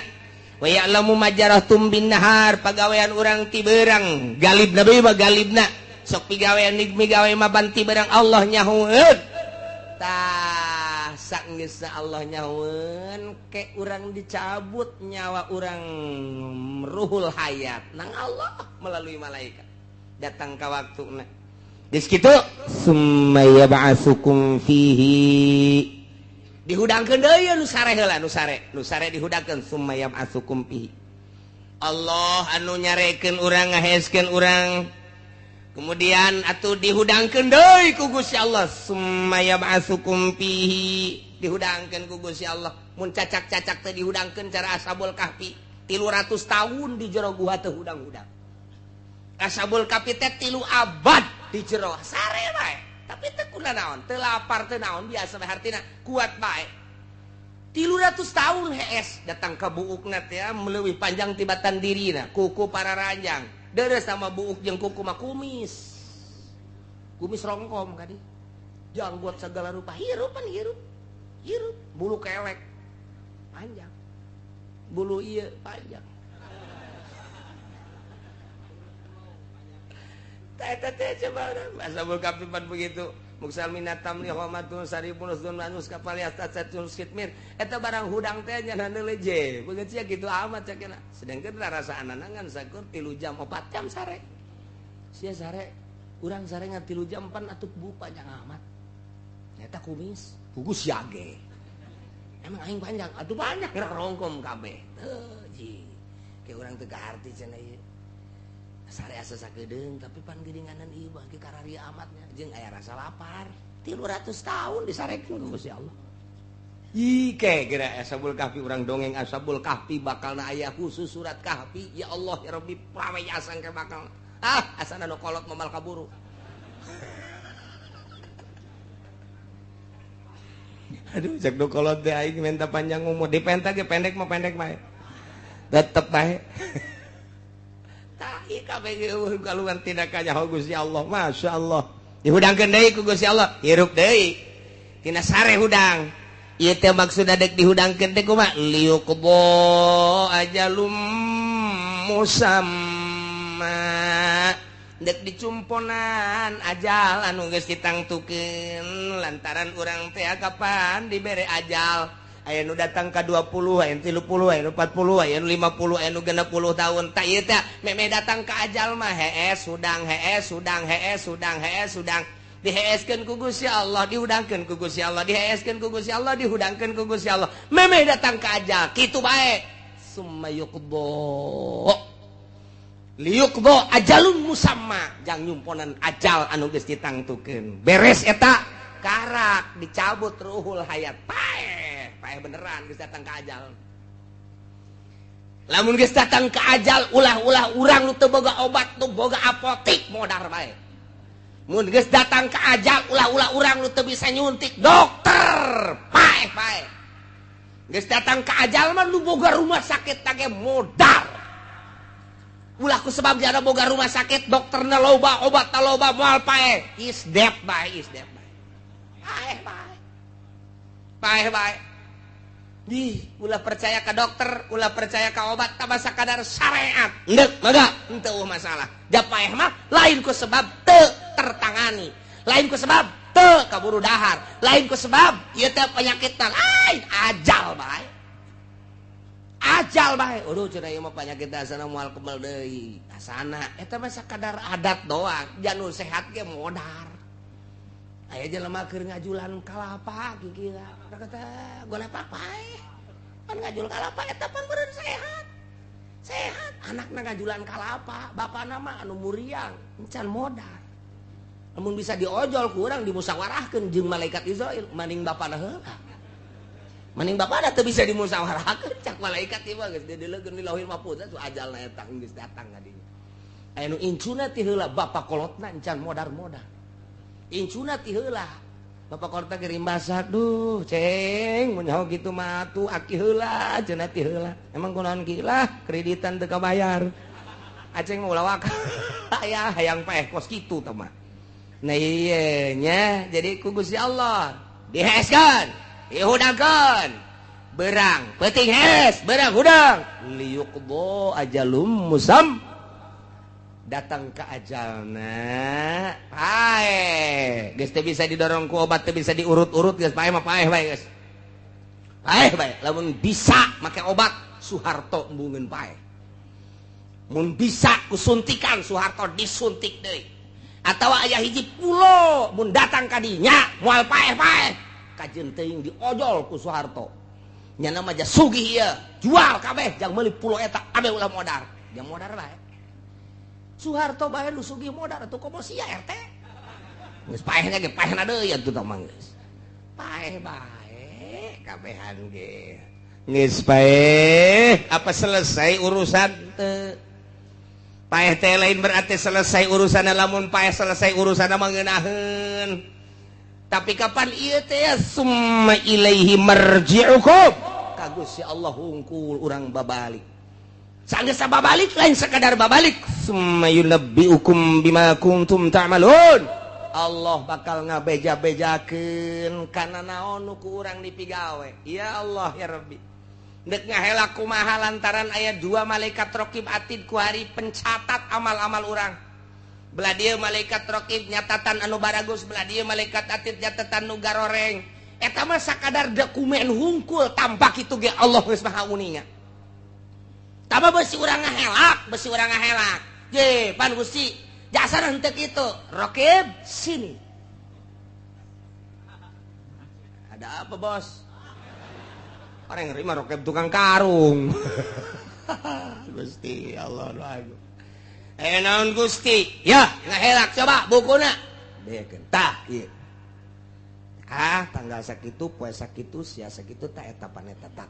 wa ya'lamu majarahtum bin nahar pagawean urang ti beurang galibna bae mah galibna sok pigawean migawe mah banti barang Allah nyahoeun tah saenggeusna Allah nyahoeun ke urang dicabut nyawa urang ruhul hayat nang Allah melalui malaikat datang ka waktuna geus kitu summa yab'atsukum fihi dihudangkeun deui nu sare heula nu sare dihudangkeun summa yab'atsukum fihi Allah anu nyarekeun urang ngaheeskeun urang kemudian atuh dihudangkeun deui ku Gusti Allah summa yab'atsukum fihi dihudangkeun ku Gusti Allah mun cacak-cacak teh dihudangkeun cara ashabul kahfi 300 tahun di jero gua teh hudang-hudang ashabul kahfi teh 3 abad di jero sare bae tapi teu kunaon teu lapar teu naon biasa bae hartina kuat bae 300 tahun hees datang ka buukna teh meleuwih panjang tibatan dirina kuku para ranjang deres sama buuk jeung kuku mah kumis rongkom kadi janggot segala rupa hirup bulu kelek panjang bulu ieu panjang teh coba ashabul kahfi begitu muksal minatam li homatun saribun usdun manus kapal yastatsatun skitmir eta barang hudang teh nya leje beungeut sia kitu amat cakena sedengkeun rasa ananangan sakur 3 jam 4 jam sare sia sare urang sare ngan 3 jam 4 atuh bu panjang amat eta kumis buku siage emang aing panjang atuh banyak gerak rongkom kabeh teu ji ke urang teu kaharti cenah ieu sare asa sakedeung tapi pan geuninganan ieu bagi karari amatnya jeung aya rasa lapar 300 tahun disarekeun ku Gusti Allah ike geura ashabul kahfi urang dongeng ashabul kahfi bakalna aya khusus surat kahfi ya Allah ya Rabbi prawe asang ke bakal asana nu kolot momal kaburu aduh cek do kolot teh aing minta panjang umur dipenta ge pendek mah pendek bae tetep bae tahi kabeh eueuh kaluan tindak kanyaho Gusti Allah masyaallah dihudangkeun deui ku Gusti Allah hirup deui tina sare hudang ieu teh maksudna dek dihudangkeun teh kumaha liuqbo ajalum musamma dek dicumponan ajal anu geus ditangtukeun lantaran urang teh kapan dibere ajal aya nu datang ka 20 aya nu 30 aya nu 40 aya nu 50 aya nu 60 tahun tah ieu teh meme datang ka ajal mah sudang diheeskeun ku Gusti Allah dihudangkeun ku Gusti Allah diheeskeun ku Gusti Allah dihudangkeun ku Gusti Allah meme datang ka ajal kitu bae summa yuqdo liyuqdo ajalun musamma jang nyumponan ajal anu geus ditangtukeun beres eta karak dicabut ruhul hayat paeh beneran geus datang ka ajal lamun geus datang ka ajal ulah-ulah urang nu teu boga obat nu boga apotik modar bae mun geus datang ka ajal ulah-ulah urang nu teu bisa nyuntik dokter paeh geus datang ka ajal mah nu boga rumah sakit tage modar ulah ku sebab jana boga rumah sakit dokterna loba obatna loba moal paeh isdep bae paeh di ulah percaya ka dokter ulah percaya ka obat tambah sakadar syariat endek mangga henteu masalah da paeh mah lain ku sebab teu tertangani lain ku sebab teu kaburu dahar lain ku sebab ieu teh penyakitna lain ajal bae aduh cenah ieu mah penyakit asana moal kebal deui asana eta mah sakadar adat doang janur sehat ge modar aya jelema keur ngajulan kalapa kikira kata golek papae pan ngajul kalapa eta pan beureun sehat anakna ngajulan kalapa bapana mah anu muriang encan modar lamun bisa diojol ku urang dimusyawarahkeun jeung malaikat Israil maning bapana heula maning bapana teu bisa dimusyawarahkeun cak malaikat ieu mah geus dideuleukeun di lauhil mahfuz tu ajalna eta geus datang ka dieu aya nu incuna ti heula bapa kolotna encan modar-modar incuna ti heula bapa kolotna kirim basak duh ceng mun nyaho kitu mah atuh aki heula cenah ti heula emang kunaon kilah kreditan teu kabayar aceng mah ulah waka aya hayang paeh kos kitu tah mah nah ieu nya jadi ku Gusti Allah diheeskeun dihudangkeun berang peuting hees berang hudang liyuqdo ajalum musam datang ke ajalna paeh geus teu bisa didorong ku obat teu bisa diurut-urut geus paeh mah paeh bae geus paeh bae lamun bisa make obat Soeharto embungeun paeh mun bisa ku suntikan Soeharto disuntik deui atawa aya hiji pulo mun datang ka dinya moal paeh kajeun teuing diojol ku Soeharto nya nama aja sugih ieu jual kabeh jang meuli pulo eta kabeh ulah modar jang modar bae Soeharto bae nu sugih modar atuh komo sia RT geus paehna ge paehna deui atuh tah mah geus paeh bae kabehan ge geus paeh apa selesai urusan teu paeh teh lain berarti selesai urusan lamun paeh selesai urusan mah ngeunaheun tapi kapan ieu teh summa ilaihi marji'ukum ka Gusti Allah hungkul urang babalik sanggeus babalik lain sekadar babalik summa yunabbi'ukum bima kuntum ta'malun Allah bakal ngabeja-bejakeun kana naon nu ku urang dipigawe ya Allah ya Rabbi dek ngahelak kumaha lantaran aya 2 malaikat raqib atid ku hari pencatat amal-amal urang belah dieu malaikat raqib nyatatan anu baragus belah dieu malaikat atid nyatatan nu garoreng eta mah sakadar dokumen hungkul tanpa kitu ge Allah geus maha uninga tama beusi urang ngahelak ye pan Gusti jasana henteu kitu raqib sini ada apa bos orang nerima raqib tukang karung Gusti Allah doaku naon Gusti ya ngahelak coba bukuna dekeun tah ieu tanggal sakitu poe sakitu sia sakitu tah eta paneta tah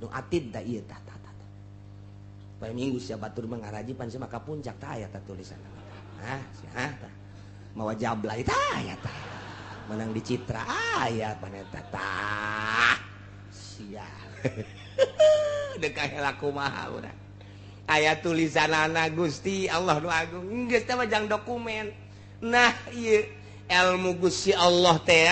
nu atid da ieu tah poe minggu sia batur mangaraji pan sia maka puncak tah aya tah tulisan sia tah mawa jablay tah aya tah menang di Citra aya paneta tah sia deuk kahelak kumaha urang aya tulisanana Gusti Allah nu agung geus teh jang dokumen nah ieu ilmu Gusti Allah teh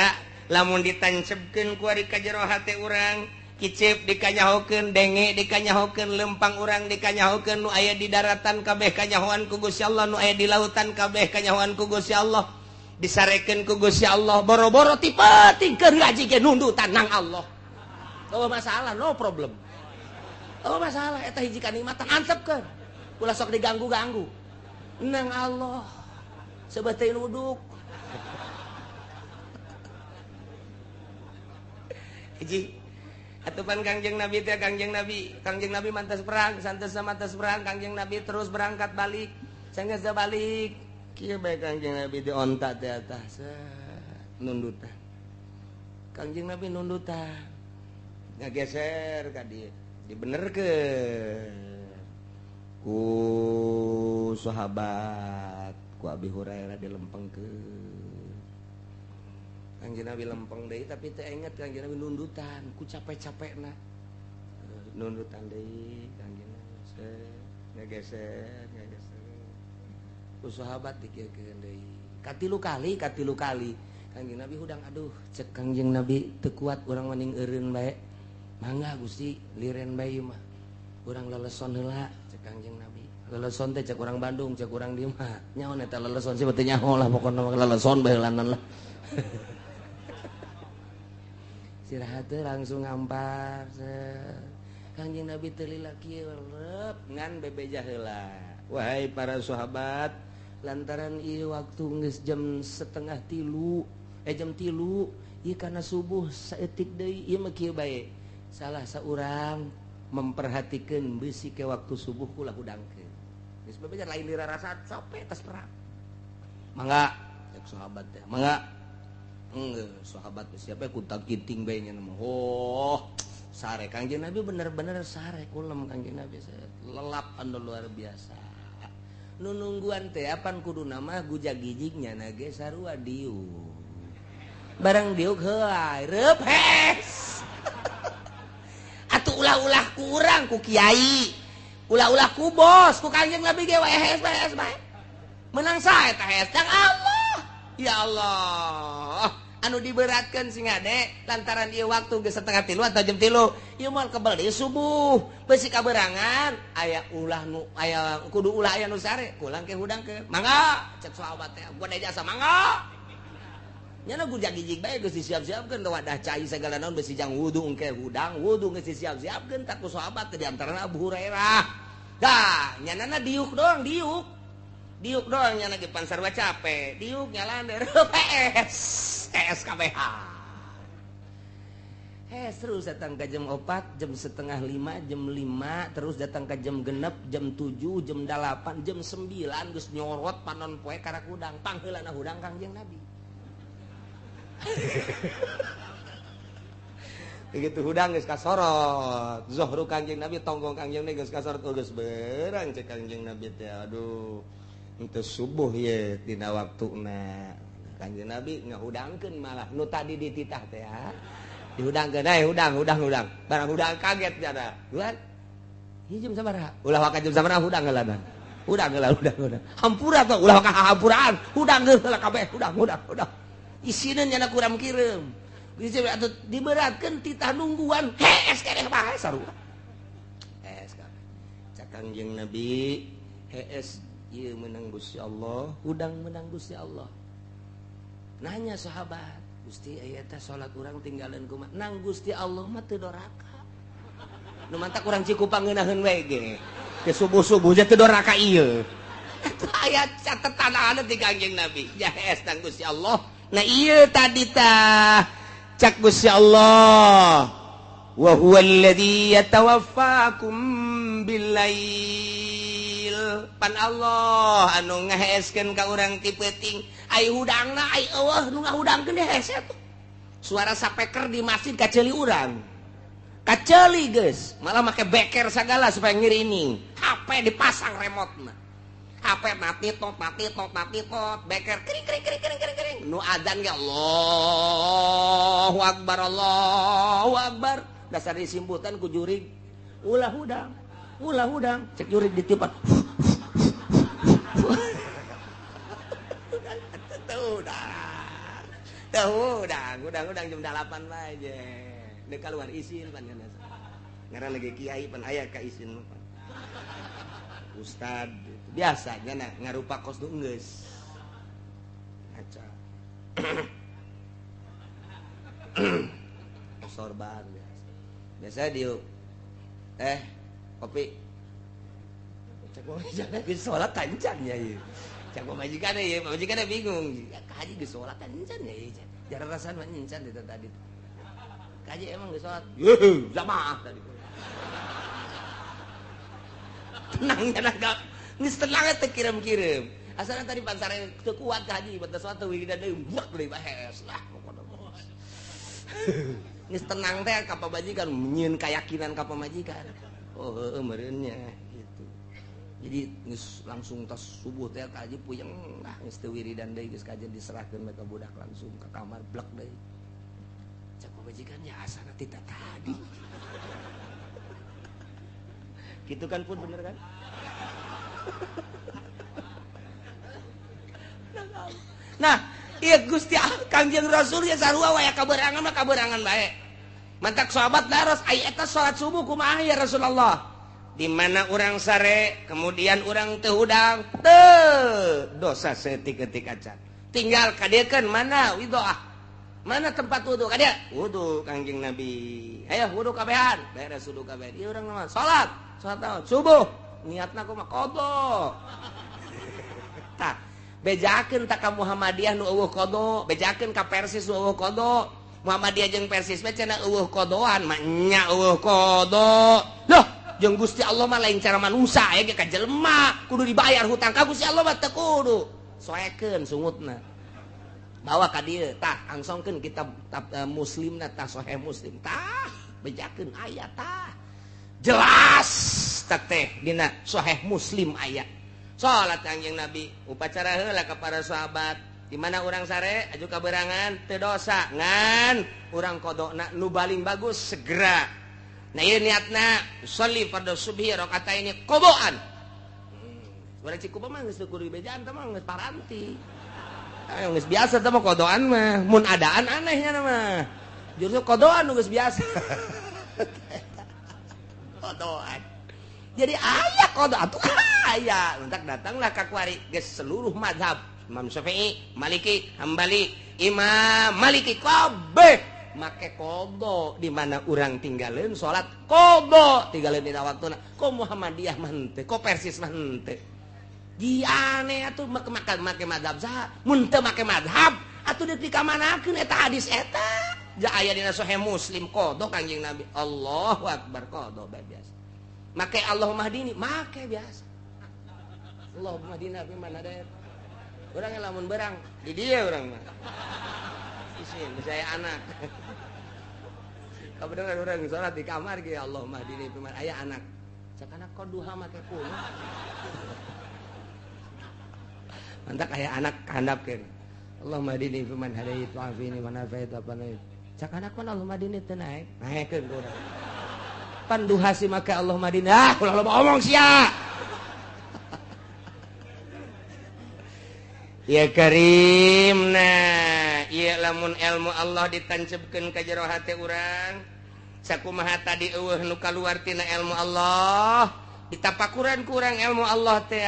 lamun ditancepkeun ku ari ka jero hate urang Kicip dikanyahokeun, denge dikanyahokeun, lempang urang dikanyahokeun, nu aya di daratan kabeh kanyahoan ku Gusti Allah, nu aya di lautan kabeh kanyahoan ku Gusti Allah. Disarekeun ku Gusti Allah, boro-boro ti pentingkeun ngaji ge nundutan nang Allah. Oh masalah, no problem. Oh masalah, eta hiji kanikmatan antepkeun. Ulah sok diganggu-ganggu. Nang Allah. Sebab teh nuduk. Hiji atupan Kangjeng Nabi teh Kangjeng Nabi mantas perang, santos mantas perang, Kangjeng Nabi terus berangkat balik. Sanggeus balik, kieu bae Kangjeng Nabi teh onta teh atas nundutan. Kangjeng Nabi nundutan. Ngageser ka dieu, dibenerkeun. Ku sahabat, ku Abi Hurairah dilempengkeun. Kangjeng Nabi lempeng deui tapi teu inget Kangjeng Nabi nundutan ku capek-capekna. Nundutan deui Kangjeng Nabi ngageser. Ku sahabat dikiekeun deui. Katilu kali Kangjeng Nabi hudang aduh cek Kangjeng Nabi teu kuat urang mending eureun bae. Mangga Gusti liren bae ieu mah. Urang leleson heula cek Kangjeng Nabi. Leleson teh cek urang Bandung, cek urang dieu mah. Nyaon eta leleson sih teu nyaho lah pokona leleson bae heulanan lah. Istirahat langsung ngampar. Kangjeng Nabi teu lila kieu rep ngan bebeja heula. Wahai para sahabat, lantaran ieu waktu geus jam 2:30, jam 3, ieu kana subuh saeutik deui ieu mah kieu bae. Salah saurang memperhatikeun beusi ke waktu subuh kula hudangkeun. Geus bebeja lain dirarasaan capek tas perang. Mangga cek sahabat teh. Mangga sahabat siapa kutak kiting bae nya mah. Oh, sare Kangjeng Nabi bener-bener sare kulem Kangjeng Nabi lelap anu luar biasa. Nu nungguan teh apan kuduna mah gujag-gijignya na ge sarua diuk. Barang diuk heuai reup hes. Atuh ulah-ulah ku urang ku kiai. Ulah-ulah ku bos ku Kangjeng Nabi ge wae hes bae. Menang sae tah hes Kang Allah. Ya Allah. Anu diberatkan sing ade lantaran ieu waktu geus 2:30 atau jam 3 ieu moal kebal deui subuh beusi kaberangan aya ulah nu aya kudu ulah aya nu sare kulang ke hudangkeun mangga cek sahabat teh gua da jasa mangga nya na gujag gijig bae geus disiap-siapkeun wadah cai sagala naon beusi jang wudu engke hudang wudu geus disiap-siapkeun tak ku sahabat teh di antarana Abu Hurairah dah nyanana diuk doang nya ge pan sarua capek diuk nyalan deh SKBH. Terus datang ke jam 4, jam 4:30, jam 5, terus datang ke jam 6, jam 7, jam 8, jam 9 geus nyorot panon poe karak hudang, pangheulana hudang Kangjeng Nabi. Begitu hudang geus kasorot, zuhru Kangjeng Nabi tonggong Kangjeng Nabi geus kasorot geus beurang cek Kangjeng Nabi teh. Aduh, henteu subuh ye dina waktuna. Kangjeng Nabi ngahudangkeun malah nu tadi dititah teh ya. Dihudangkeun hudang. Barang hudang kaget cenah. Duan. Ieu jam sabaraha? Ulah waka jam sabaraha hudang heula. Hudang. Hampura teh ulah waka hampuraan. Hudang heula kabeh, hudang. Isina nya kurang kireum. Geus atuh diberatkeun titah nungguan. Hees keneh bae sarua. Hees kabeh. Cak Kangjeng Nabi hees ieu menang Gusti Allah, hudang menang Gusti Allah. Nanya sahabat, Gusti aya teh salat urang tinggalan kumaha? Nang Gusti Allah mah teu doraka. Nu mantak urang Cikupa ngeunaheun we ge. Ke subuh-subuh teh teu doraka ieu. Eta aya catetanana ti Kangjeng Nabi. Jahes nang Gusti Allah. Nah ieu tadi tah cak Gusti Allah. Wa huwallazi yatawaffakum bil-lail. Pan Allah anu ngaheeskeun ka urang ti peuting. Ai hudangna ai eueuh nu ngahudangkeun deh hese tuh. Suara sapeker di masjid kaceuli urang. Kaceuli geus, malah make beker segala supaya ngirining. HP dipasang remote-na. HP mati tot, beker kering. Nu adzan ge Allahu Akbar. Dasar disimputan ku jurig. Ulah hudang. Cek jurig ditiupan. Udang jam 8 aja. Dek keluar isin pan ngaran lagi kiai pan aya ka isin pan. Ustad biasanya ngarupa kos nu geus. Aca. Sorban biasa dia kopi cak majikan geus salat kancan ya ieu cak majikan bingung kaji geus salat kancan ya ieu jarang rasan mah nyencan eta tadi kaji emang geus salat jamaah tadi tenangnya naga geus tenang teh kirim-kirim asalna tadi pansare teu kuat kaji bata salat teu wiridan deui buak deui bahes lah pokona geus tenang teh ka pamajikan nyieun keyakinan ka pamajikan. Oh heueuh meureunnya gitu. Jadi geus langsung tas subuh teh kaji puyeng lah geus teu wiridan deui geus kajen diserahkeun ka budak langsung ka kamar blek deui. Cak pamajikan nya asana tita tadi. Gitu kan pun bener kan? Nah, iya Gusti Kangjeng Rasul ya sarua waya kaberangan mah kaberangan bae. Mantak sahabat daros aya eta salat subuh kumaha ya Rasulullah? Di mana urang sare, kemudian urang teu hudang, teu dosa setik-etik acan. Tinggal kadiekeun mana widoah? Mana tempat wudu? Kadia wudu Kangjeng Nabi. Ayo wudu kabehan, beres wudu kabehan. Ieu urang naon? Salat naon? Subuh. Niatna kumaha? Qadha. Tah bejakeun ta ka Muhammadiyah nu eueuh qadha, bejakeun ka Persis nu eueuh qadha. Muhammadiyah jeung Persis mah cenah eueuh qadhaan mah nya eueuh qadha. Loh, jeung Gusti Allah mah lain cara manusa aya ge ka jelema, kudu dibayar hutang ka Gusti Allah mah teu kudu. Soekeun sungutna. Bawa ka dieu, tah angsongkeun kitab Muslimna tah Sahih Muslim. Tah bejakeun aya tah. Jelas teh dina Sahih Muslim aya. Salat Kangjeng Nabi, upacara heula ka para sahabat. Di mana urang sare aju kaberangan teu dosa ngan urang qadona nu baling bagus segera. Nah ieu niatna sholli fardhu subhi rakaataini qadaan. Urang cikupa mah geus teu kudu bejaan teh mah geus paranti. Geus biasa teh mah qadaan mah mun adaan anehnya mah. Justru qadaan nu geus biasa. Qadaan. Jadi aya qada atuh aya. Entak datanglah ka kuari geus seluruh mazhab Imam Syafi'i, Maliki, Hambali, Imam Maliki kabeh make qadha di mana urang tinggalin salat qadha tinggalin dina waktuna. Ko Muhammadiyah mah henteu, ko Persis mah henteu. Di aneh atuh make mazhab saha? Mun teu make mazhab atuh deuk dikamanakeun eta hadis eta. Ja aya dina Sahih Muslim qadha Kangjeng Nabi. Allahu Akbar qadha biasa. Make Allahumma hdini make biasa. Allahumma hdini fi man hadayt. Urang lamun berang di dia urang mah. Isin saya anak. Kabeneran urang salat di kamar ge Allahumma hdini fi man aya anak. Cak anak koduha make kuno. Mantak aya anak handapkeun. Allahumma hdini fi man hadait wa afini man afait apa naik. Cak anak pan Allahumma hdini teu naik. Naekeun ku urang. Pan duha si make Allahumma hdini. Ah, ulah loba omong sia. Ya Karim, nah iya lamun ilmu Allah ditancapkeun ka jero hati urang sakumaha tadi eueuh nu kaluar tina ilmu Allah ditapakuran ku urang ilmu Allah teh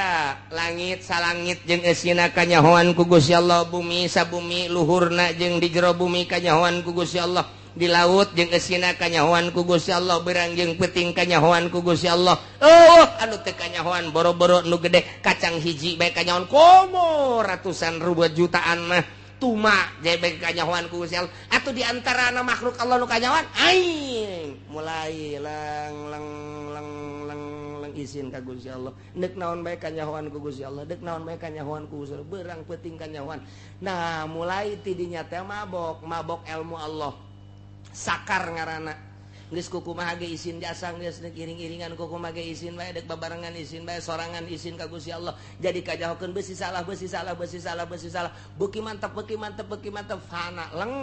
langit salangit jeung eusina kanyahoan ku Gusti Allah bumi sabumi luhurna jeung di jero bumi kanyahoan ku Gusti Allah di laut jeung eusina kanyahoan ku Gusti Allah berang jeung peuting kanyahoan ku Gusti Allah anu teu kanyahoan boro-boro nu gede kacang hiji bae kanyahoan komo ratusan ribu jutaan mah tuma jae bae kanyahoan ku Gusti Allah atuh di antarana makhluk Allah nu kanyahoan aing mulai lang isin ka Gusti Allah deuk naon bae kanyahoan ku Gusti Allah deuk naon bae kanyahoan ku Gusti Allah berang peuting kanyahoan nah mulai ti dinya teh mabok ilmu Allah sakar ngaranna geus kukumaha ge isin jasa geus iring-iringan kukumaha ge isin bae deuk babarengan isin bae sorangan isin ka Gusti Allah jadi kajahokeun beusi salah beuki mantep fana leng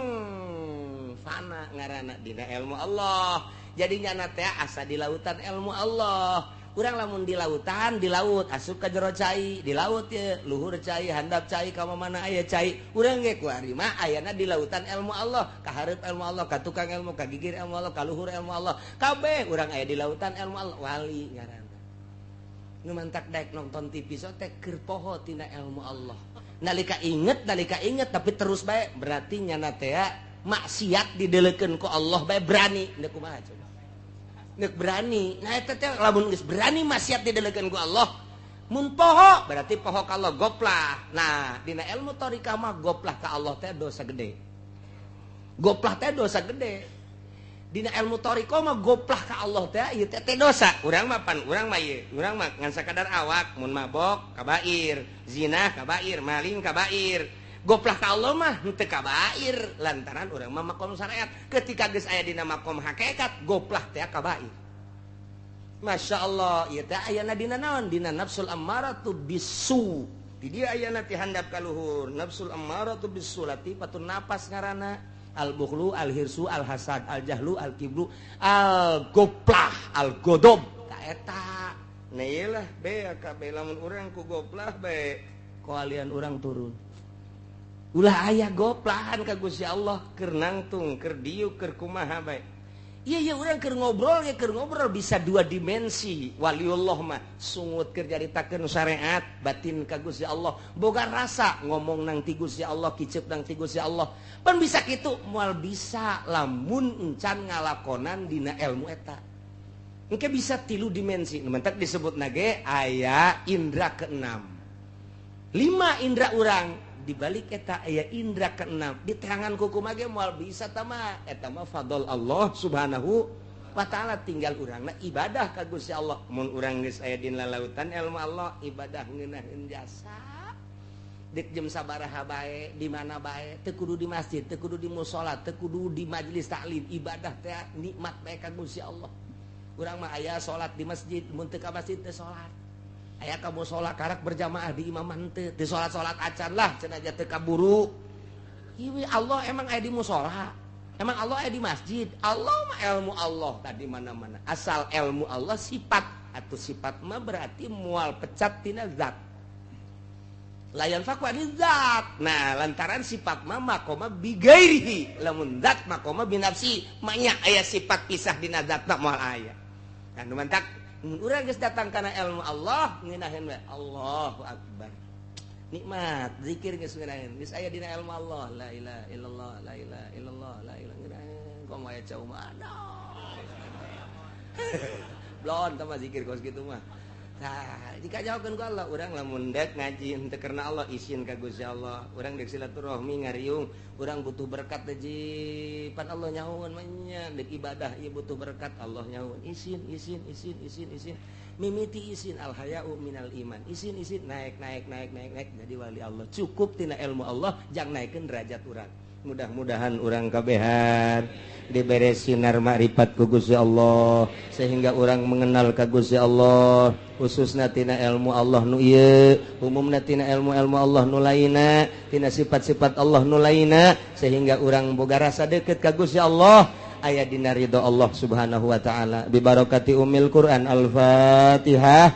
fana ngaranna dina ilmu Allah Jadinya teh asa di lautan ilmu Allah. Urang lamun di lautan, di laut asup ka jero cai, di laut ya luhur cai, handap cai, ka mana aya cai. Urang ge kuari mah ayana di lautan ilmu Allah, ka hareup ilmu Allah, ka tukang ilmu, ka gigir ilmu Allah, ka luhur ilmu Allah. Kabeh urang aya di lautan ilmu Allah, wali ngaranna. Nu mantak daek nonton TV so teh keur poho tina ilmu Allah. Nalika inget tapi terus bae berarti nyana teh maksiat didelekeun ku Allah bae berani. Nek kumaha coba? Nek berani, nah eta teh lamun geus berani maksiat didelekeun ku Allah, mun poho berarti poho ka Allah goplah. Nah, dina ilmu thariqah mah goplah ka Allah teh dosa gede. Goplah teh dosa gede. Dina ilmu thariqah mah goplah ka Allah teh ieu teh dosa. Urang mah pan, urang mah ieu, urang mah ngan sakadar awak, mun mabok kabair, zina kabair, maling kabair. Goplah ka Allah mah henteu kabair lantaran urang mah makom syariat. Ketika geus aya dina makom hakikat, goplah teh kabair. Masya Allah, ieu teh ayana dina naon? Dina nafsul ammaratu bisu. Di dia ayana teh handap ka luhur. Nafsul ammaratu bisu latifatun napas ngaranna. Al-bukhlu, al-hirsu, al-hasad, al-jahlu, al-kibru, al-goplah, al-godob. Ka eta. Nah iyalah be kabeh lamun urang ku goplah be koalian urang turun. Ulah aya goplahan ka Gusti Allah keur nangtung, keur diuk, keur kumaha bae. Iya urang keur ngobrol bisa dua dimensi. Waliullah mah sungut keur caritakeun syariat, batin ka Gusti Allah. Boga rasa ngomong nang ti Gusti Allah, kicep nang ti Gusti Allah. Pan bisa kitu moal bisa lamun encan ngalakonan dina ilmu eta. Engke bisa 3 dimensi. Mentak disebutna ge aya indra keenam. 5 indra urang di balik eta aya indra keenam diterangan ku kumaha ge moal bisa tama eta mah fadl Allah subhanahu wa taala tinggal urangna ibadah ka Gusti Allah. Mun urang geus aya dina lautan ilmu Allah ibadah ngeunaheun jasa dik jam sabaraha bae di mana bae teu kudu di masjid teu kudu di mushola teu kudu di majelis taklim ibadah teh nikmat bae ka Gusti Allah. Urang mah aya salat di masjid mun teu ka masjid teu salat. Aya kamu sholat karak berjamaah di imaman teu di sholat acan lah cenah aja teu kaburu. Ieu Allah emang aya di mushola. Emang Allah aya di masjid. Allah mah ilmu Allah tadi mana-mana. Asal ilmu Allah sifat atau sifat mah berarti moal pecat tina zat. Layan fakwa di zat. Nah, lantaran sifat mah makoma bi gairihi. Lamun zat makoma binafsi. Manya aya sifat pisah dina zat moal aya. Kan mantak urang geus datang kana ilmu Allah ngeunaheun we Allahu akbar. Nikmat zikir geus ngeunaheun. Geus aya dina ilmu Allah la ilaha illallah la ilaha illallah la ilaha ngeunaheun. Komo aya cau mana. Blon tah zikir kos kitu mah. Tah dikajaokeun ku Allah urang lamun dek ngaji henteu karena Allah isin ka Gusti Allah. Urang dek silaturahmi ngariung, urang butuh berkat teh pan Allah nyahoon mah nya dek ibadah ieu butuh berkat Allah nyahoon. Isin. Mimiti isin al haya'u minal iman. Isin naik jadi wali Allah. Cukup tina ilmu Allah jang naikeun derajat urang. Mudah-mudahan urang kabehan dibere sinar makrifat ku Gusti Allah sehingga urang mengenal ka Gusti Allah khususna tina ilmu Allah nu ieu umumna tina ilmu-ilmu Allah nu lainna tina sifat-sifat Allah nu lainna sehingga urang boga rasa deukeut ka Gusti Allah aya dina ridho Allah subhanahu wa taala bi barakati ummil Quran al-Fatihah.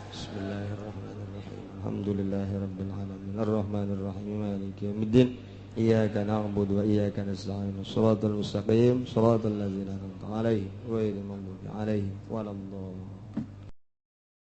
Bismillahirrahmanirrahim. Alhamdulillahirabbil alamin arrahmanir rahim maliki yaumiddin. Iyyaka na'budu wa iyyaka nasta'in. Shiratal mustaqim, shiratal ladzina an'amta 'alaihim ghairil maghdubi 'alaihim waladdallin.